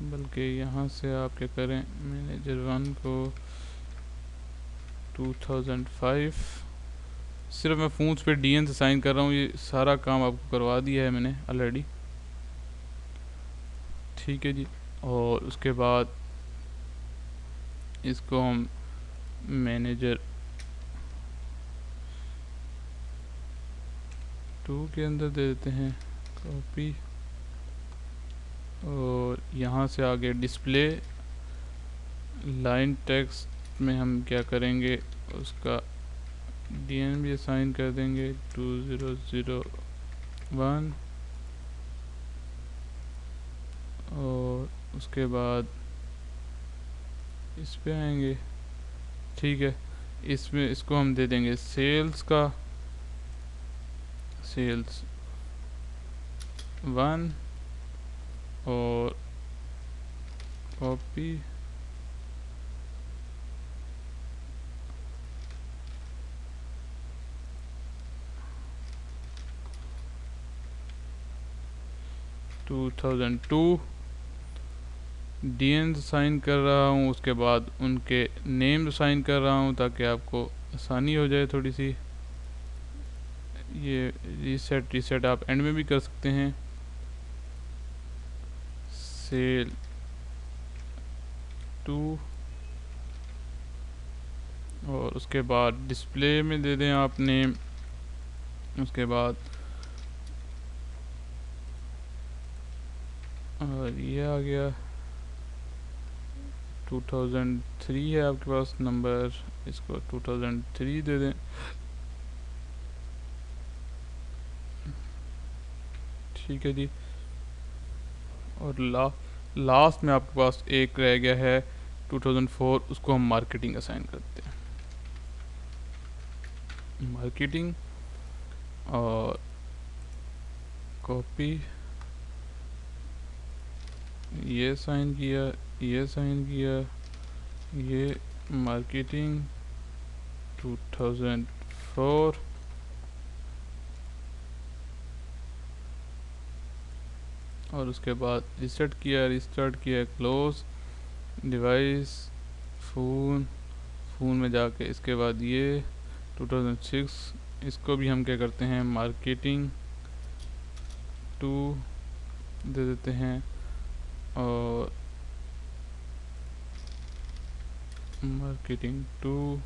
बल्कि यहाँ से आप क्या करें, मैनेजर 1 को 2005, सिर्फ मैं फ़ोन्स पे DN से साइन कर रहा हूँ, ये सारा काम आपको करवा दिया है मैंने ऑलरेडी, ठीक है जी। और उसके बाद इसको हम मैनेजर 2 के अंदर दे देते हैं, कॉपी। और यहाँ से आगे डिस्प्ले लाइन टेक्स्ट में हम क्या करेंगे, उसका DN भी असाइन कर देंगे 2001 और उसके बाद इस पे आएंगे। ठीक है, इसमें इसको हम दे देंगे सेल्स का सेल्स 1 और कॉपी टू 2002 DN साइन कर रहा हूँ, उसके बाद उनके नेम साइन कर रहा हूँ ताकि आपको आसानी हो जाए थोड़ी सी। ये रीसेट आप एंड में भी कर सकते हैं। सेल 2 और उसके बाद डिस्प्ले में दे दें आप नेम, उसके बाद और ये आ गया 2003 है आपके पास नंबर, इसको 2003 दे दें। ठीक है जी, और लास्ट में आपके पास एक रह गया है 2004, उसको हम मार्केटिंग असाइन करते हैं। मार्केटिंग और कॉपी, ये साइन किया, ये साइन किया, ये मार्केटिंग 2004 और उसके बाद रिस्टार्ट किया, क्लोज डिवाइस फ़ोन में जाके इसके बाद ये 2006 इसको भी हम क्या करते हैं मार्केटिंग 2 दे देते हैं और मार्केटिंग 2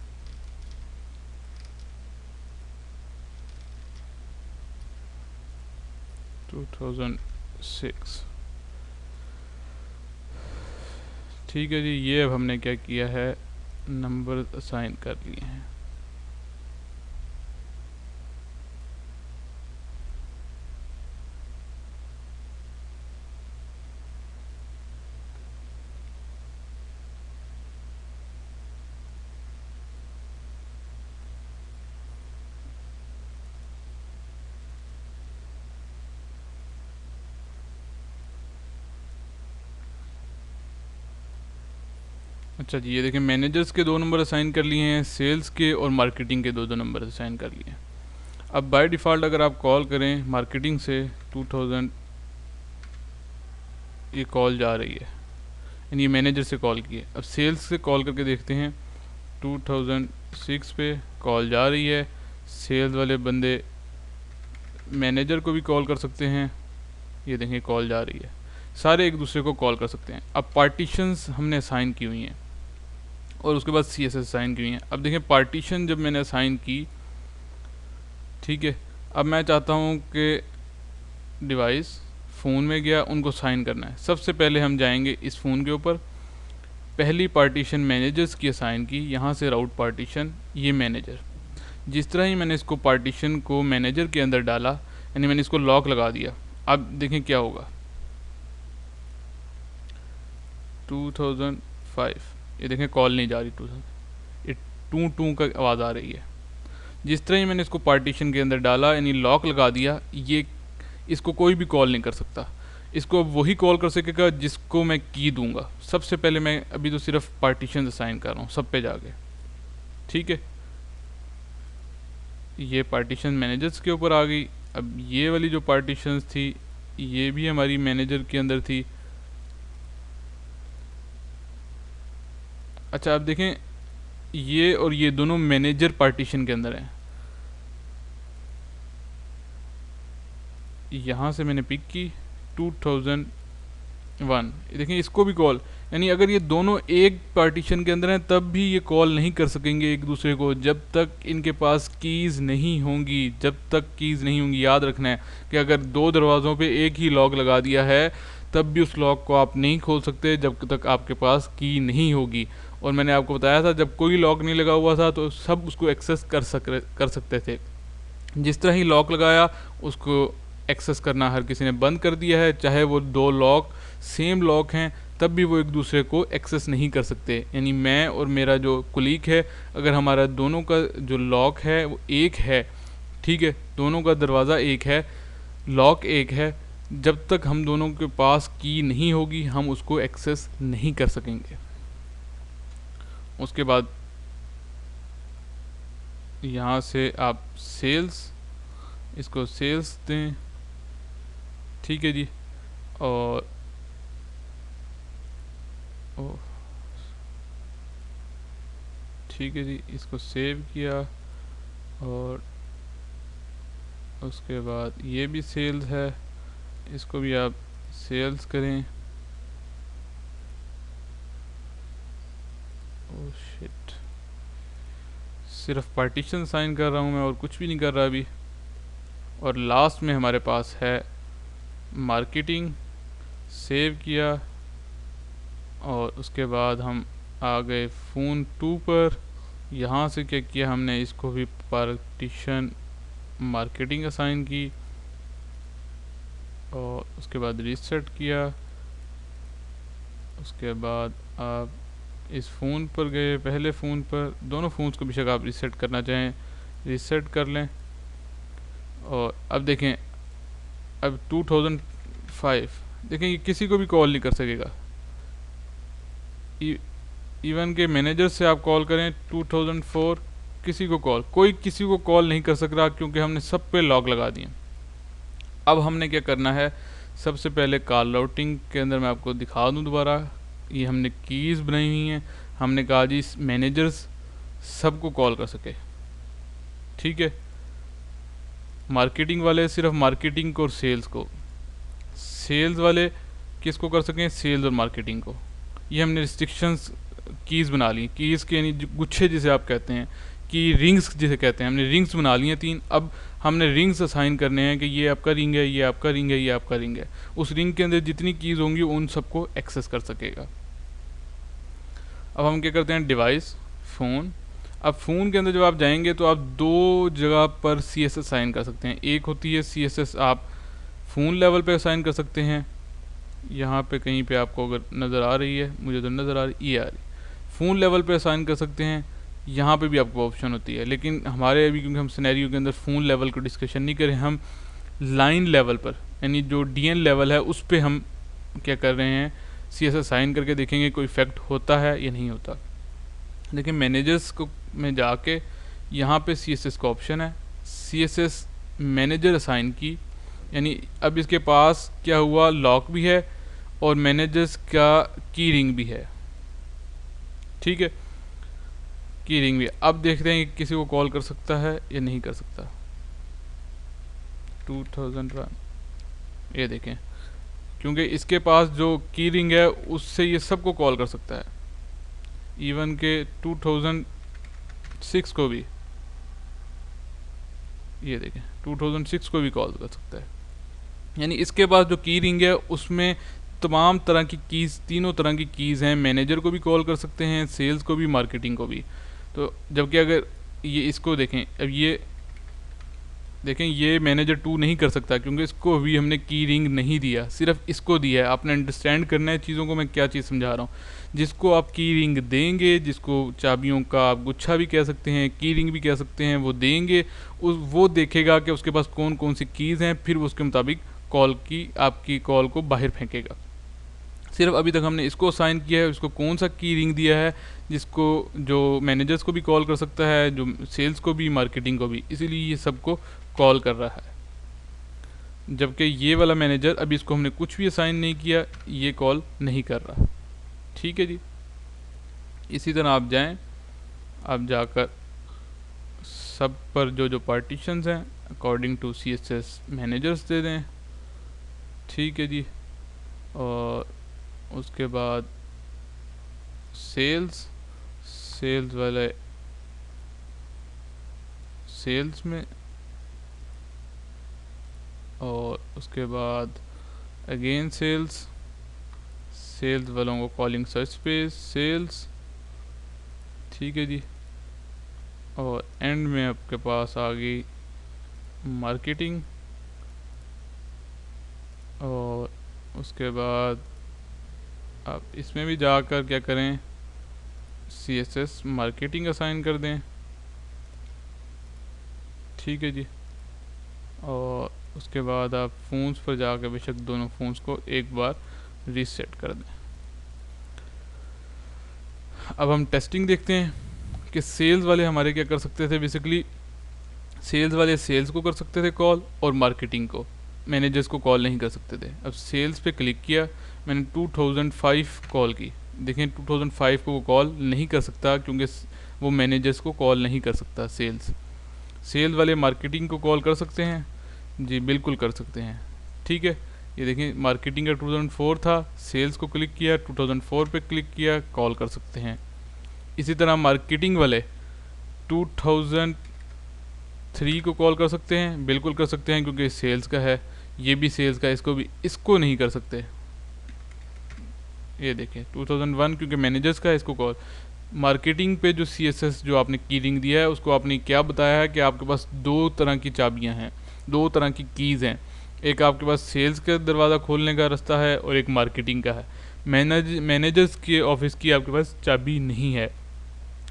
2006। ठीक है जी, ये अब हमने क्या किया है नंबर असाइन कर लिए हैं। अच्छा जी, ये देखें मैनेजर्स के 2 नंबर असाइन कर लिए हैं, सेल्स के और मार्केटिंग के 2 नंबर असाइन कर लिए हैं। अब बाय डिफ़ॉल्ट अगर आप कॉल करें मार्केटिंग से 2000, ये कॉल जा रही है यानी ये मैनेजर से कॉल की है। अब सेल्स से कॉल करके देखते हैं 2006 पे कॉल जा रही है। सेल्स वाले बंदे मैनेजर को भी कॉल कर सकते हैं, ये देखें कॉल जा रही है। सारे एक दूसरे को कॉल कर सकते हैं। अब पार्टीशंस हमने असाइन की हुई हैं और उसके बाद CSS असाइन की हुई हैं। अब देखें पार्टीशन जब मैंने असाइन की, ठीक है, अब मैं चाहता हूँ कि डिवाइस फ़ोन में गया, उनको साइन करना है। सबसे पहले हम जाएंगे इस फ़ोन के ऊपर, पहली पार्टीशन मैनेजर्स की असाइन की, यहाँ से राउट पार्टीशन, ये मैनेजर। जिस तरह ही मैंने इसको पार्टीशन को मैनेजर के अंदर डाला, यानी मैंने इसको लॉक लगा दिया, अब देखें क्या होगा 2005, ये देखें कॉल नहीं जा रही, 2000 ये टू का आवाज़ आ रही है। जिस तरह ही मैंने इसको पार्टीशन के अंदर डाला यानी लॉक लगा दिया, ये इसको कोई भी कॉल नहीं कर सकता। इसको वही कॉल कर सकेगा जिसको मैं की दूंगा। सबसे पहले मैं अभी तो सिर्फ पार्टीशन असाइन कर रहा हूँ सब पे जाके, ठीक है। ये पार्टीशन मैनेजर्स के ऊपर आ गई। अब ये वाली जो पार्टीशंस थी ये भी हमारी मैनेजर के अंदर थी। अच्छा, अब देखें ये और ये दोनों मैनेजर पार्टीशन के अंदर हैं। यहाँ से मैंने पिक की 2001, देखें इसको भी कॉल, यानी अगर ये दोनों एक पार्टीशन के अंदर हैं तब भी ये कॉल नहीं कर सकेंगे एक दूसरे को जब तक इनके पास कीज़ नहीं होंगी। जब तक कीज़ नहीं होंगी, याद रखना है कि अगर 2 दरवाज़ों पे एक ही लॉक लगा दिया है तब भी उस लॉक को आप नहीं खोल सकते जब तक आपके पास की नहीं होगी। और मैंने आपको बताया था जब कोई लॉक नहीं लगा हुआ था तो सब उसको एक्सेस कर सकते थे। जिस तरह ही लॉक लगाया उसको एक्सेस करना हर किसी ने बंद कर दिया है, चाहे वो दो लॉक सेम लॉक हैं तब भी वो एक दूसरे को एक्सेस नहीं कर सकते। यानी मैं और मेरा जो कुलीग है, अगर हमारा दोनों का जो लॉक है वो एक है, ठीक है, दोनों का दरवाज़ा एक है, लॉक एक है, जब तक हम दोनों के पास की नहीं होगी हम उसको एक्सेस नहीं कर सकेंगे। उसके बाद यहाँ से आप सेल्स, इसको सेल्स दें, ठीक है जी। और ठीक है जी, इसको सेव किया और उसके बाद ये भी सेल्स है, इसको भी आप सेल्स करें। ओह शिट, सिर्फ पार्टीशन साइन कर रहा हूँ मैं और कुछ भी नहीं कर रहा अभी। और लास्ट में हमारे पास है मार्केटिंग, सेव किया और उसके बाद हम आ गए फ़ोन 2 पर। यहाँ से क्या किया हमने, इसको भी पार्टीशन मार्केटिंग असाइन की और उसके बाद रीसेट किया। उसके बाद आप इस फ़ोन पर गए, पहले फ़ोन पर, दोनों फ़ोन्स को बेशक आप रीसेट करना चाहें रीसेट कर लें। और अब देखें, अब 2005 देखें ये किसी को भी कॉल नहीं कर सकेगा, इवन के मैनेजर से आप कॉल करें 2004 कोई किसी को कॉल नहीं कर सक रहा क्योंकि हमने सब पे लॉक लगा दिए। अब हमने क्या करना है, सबसे पहले कॉल राउटिंग के अंदर मैं आपको दिखा दूं दोबारा, ये हमने कीज़ बनाई हुई हैं। हमने कहा जी मैनेजर्स सबको कॉल कर सके, ठीक है, मार्केटिंग वाले सिर्फ मार्केटिंग को और सेल्स को, सेल्स वाले किसको कर सकें, सेल्स और मार्केटिंग को। ये हमने रिस्ट्रिक्शंस कीज़ बना ली, कीज़ के यानी गुच्छे जिसे आप कहते हैं, की रिंग्स जिसे कहते हैं, हमने रिंग्स बना ली हैं 3। अब हमने रिंग्स असाइन करने हैं कि ये आपका रिंग है, ये आपका रिंग है, ये आपका रिंग है। उस रिंग के अंदर जितनी कीज़ होंगी उन सबको एक्सेस कर सकेगा। अब हम क्या करते हैं, डिवाइस फ़ोन। अब फ़ोन के अंदर जब आप जाएंगे तो आप दो जगह पर CSS असाइन कर सकते हैं। एक होती है CSS आप फ़ोन लेवल पे असाइन कर सकते हैं, यहाँ पे कहीं पे आपको अगर नज़र आ रही है, मुझे तो नज़र आ रही, ये आ रही, फ़ोन लेवल पे असाइन कर सकते हैं। यहाँ पे भी आपको ऑप्शन होती है, लेकिन हमारे अभी क्योंकि हम सिनेरियो के अंदर फ़ोन लेवल को डिस्कशन नहीं करें, हम लाइन लेवल पर यानी जो DN लेवल है उस पर हम क्या कर रहे हैं, CSS असाइन करके देखेंगे कोई इफेक्ट होता है या नहीं होता। देखिए मैनेजर्स को में जाके यहाँ पे CSS का ऑप्शन है, CSS मैनेजर असाइन की, यानी अब इसके पास क्या हुआ, लॉक भी है और मैनेजर्स का की रिंग भी है, ठीक है, की रिंग भी। अब देखते हैं कि किसी को कॉल कर सकता है या नहीं कर सकता। 2000 ये देखें, क्योंकि इसके पास जो की रिंग है उससे ये सबको कॉल कर सकता है, इवन के 2006 को भी, ये देखें 2006 को भी कॉल कर सकता है। यानी इसके पास जो की रिंग है उसमें तमाम तरह की कीज़, तीनों तरह की कीज़ हैं, मैनेजर को भी कॉल कर सकते हैं, सेल्स को भी, मार्केटिंग को भी। तो जबकि अगर ये इसको देखें, अब ये देखें ये मैनेजर 2 नहीं कर सकता क्योंकि इसको भी हमने की रिंग नहीं दिया, सिर्फ इसको दिया है। आपने अंडरस्टैंड करना है चीज़ों को, मैं क्या चीज़ समझा रहा हूँ। जिसको आप की रिंग देंगे, जिसको चाबियों का आप गुच्छा भी कह सकते हैं, की रिंग भी कह सकते हैं, वो देंगे, वो देखेगा कि उसके पास कौन कौन सी कीज़ हैं, फिर वो उसके मुताबिक कॉल की, आपकी कॉल को बाहर फेंकेगा। सिर्फ अभी तक हमने इसको असाइन किया है, उसको कौन सा की रिंग दिया है जिसको जो मैनेजर्स को भी कॉल कर सकता है, जो सेल्स को भी, मार्केटिंग को भी, इसीलिए ये सबको कॉल कर रहा है। जबकि ये वाला मैनेजर अभी इसको हमने कुछ भी असाइन नहीं किया, ये कॉल नहीं कर रहा, ठीक है जी। इसी तरह आप जाएं, आप जाकर सब पर जो जो पार्टीशंस हैं अकॉर्डिंग टू CSS मैनेजर्स दे दें, ठीक है जी। और उसके बाद सेल्स वाले सेल्स में, और उसके बाद अगेन सेल्स वालों को कॉलिंग सर्च स्पेस सेल्स, ठीक है जी। और एंड में आपके पास आ गई मार्केटिंग, और उसके बाद आप इसमें भी जाकर क्या करें, CSS मार्केटिंग असाइन कर दें। ठीक है जी। और उसके बाद आप फ़ोन्स पर जाकर बेशक दोनों फ़ोन्स को एक बार रीसेट कर दें। अब हम टेस्टिंग देखते हैं कि सेल्स वाले हमारे क्या कर सकते थे। बेसिकली सेल्स वाले सेल्स को कर सकते थे कॉल, और मार्केटिंग को, मैनेजर्स को कॉल नहीं कर सकते थे। अब सेल्स पे क्लिक किया, मैंने 2005 कॉल की। देखें 2005 को वो कॉल नहीं कर सकता क्योंकि वो मैनेजर्स को कॉल नहीं कर सकता। सेल्स वाले मार्केटिंग को कॉल कर सकते हैं जी, बिल्कुल कर सकते हैं। ठीक है, ये देखें मार्केटिंग का 2004 था, सेल्स को क्लिक किया, 2004 पे क्लिक किया, कॉल कर सकते हैं। इसी तरह मार्केटिंग वाले 2003 को कॉल कर सकते हैं, बिल्कुल कर सकते हैं क्योंकि सेल्स का है, ये भी सेल्स का है, इसको नहीं कर सकते। ये देखें 2001 क्योंकि मैनेजर्स का है, इसको कॉल। मार्केटिंग पे जो CSS जो आपने कीलिंग दिया है उसको आपने क्या बताया है कि आपके पास दो तरह की चाबियां हैं, दो तरह की कीज़ हैं। एक आपके पास सेल्स का दरवाज़ा खोलने का रास्ता है और एक मार्केटिंग का है। मैनेजर्स के ऑफिस की आपके पास चाबी नहीं है,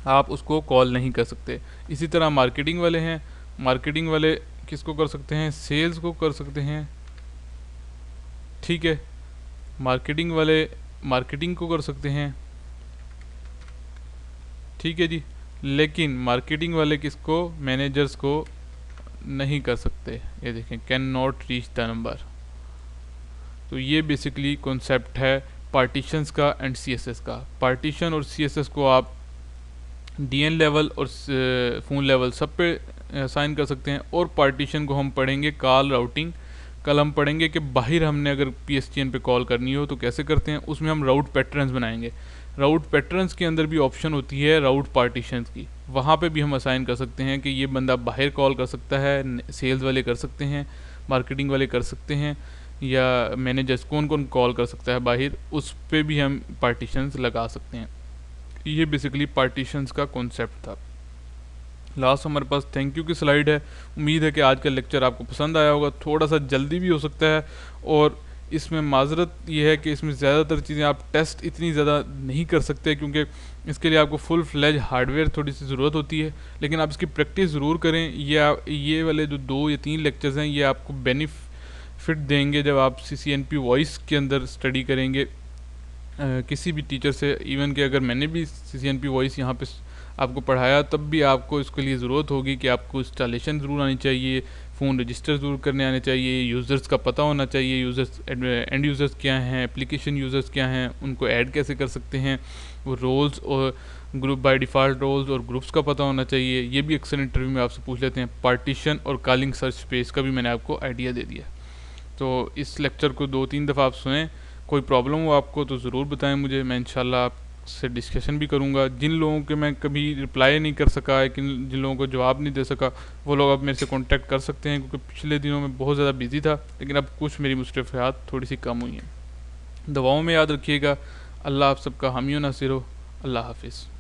आप उसको कॉल नहीं कर सकते। इसी तरह मार्केटिंग वाले हैं, मार्केटिंग वाले किसको कर सकते हैं, सेल्स को कर सकते हैं। ठीक है, मार्केटिंग वाले मार्केटिंग को कर सकते हैं। ठीक है जी, लेकिन मार्केटिंग वाले किसको, मैनेजर्स को नहीं कर सकते। ये देखें can not reach the number. तो ये बेसिकली कॉन्सेप्ट है पार्टीशंस का एंड CSS का। पार्टीशन और CSS को आप DN लेवल और फ़ोन लेवल सब पे असाइन कर सकते हैं। और पार्टीशन को हम पढ़ेंगे कॉल राउटिंग, कल हम पढ़ेंगे कि बाहर हमने अगर PSTN पे कॉल करनी हो तो कैसे करते हैं, उसमें हम राउट पैटर्न्स बनाएंगे। राउट पैटर्न्स के अंदर भी ऑप्शन होती है राउट पार्टीशंस की, वहाँ पे भी हम असाइन कर सकते हैं कि ये बंदा बाहर कॉल कर सकता है, सेल्स वाले कर सकते हैं, मार्केटिंग वाले कर सकते हैं, या मैनेजर्स कौन कौन कॉल कर सकता है बाहर, उस पर भी हम पार्टीशंस लगा सकते हैं। ये बेसिकली पार्टीशंस का कॉन्सेप्ट था। लास्ट हमारे पास थैंक यू की स्लाइड है। उम्मीद है कि आज का लेक्चर आपको पसंद आया होगा। थोड़ा सा जल्दी भी हो सकता है और इसमें माजरत ये है कि इसमें ज़्यादातर चीज़ें आप टेस्ट इतनी ज़्यादा नहीं कर सकते क्योंकि इसके लिए आपको फुल फ्लैज हार्डवेयर थोड़ी सी ज़रूरत होती है, लेकिन आप इसकी प्रैक्टिस ज़रूर करें। ये वाले जो 2 या 3 लेक्चर्स हैं ये आपको बेनिफिट देंगे जब आप CCNP वॉइस के अंदर स्टडी करेंगे किसी भी टीचर से। इवन कि अगर मैंने भी CCNP वॉइस यहाँ पे आपको पढ़ाया तब भी आपको इसके लिए ज़रूरत होगी कि आपको इंस्टॉलेशन ज़रूर आनी चाहिए, फ़ोन रजिस्टर ज़रूर करने आने चाहिए, यूज़र्स का पता होना चाहिए, यूज़र्स एंड यूज़र्स क्या हैं, एप्लीकेशन यूज़र्स क्या हैं, उनको ऐड कैसे कर सकते हैं, वो रोल्स और ग्रुप बाय डिफ़ॉल्ट रोल्स और ग्रुप्स का पता होना चाहिए। ये भी अक्सर इंटरव्यू में आपसे पूछ लेते हैं। पार्टीशन और कॉलिंग सर्च स्पेस का भी मैंने आपको आइडिया दे दिया। तो इस लेक्चर को 2-3 दफ़ा आप सुनें। कोई प्रॉब्लम हो आपको तो ज़रूर बताएं मुझे, मैं इंशाल्लाह आपसे डिस्कशन भी करूंगा। जिन लोगों के मैं कभी रिप्लाई नहीं कर सका है, जिन लोगों को जवाब नहीं दे सका, वो लोग अब मेरे से कांटेक्ट कर सकते हैं क्योंकि पिछले दिनों में बहुत ज़्यादा बिजी था, लेकिन अब कुछ मेरी मुस्तफ़ात थोड़ी सी कम हुई हैं। दवाओं में याद रखिएगा। अल्लाह आप सबका हामी व नासिर हो। अल्लाह हाफिज़।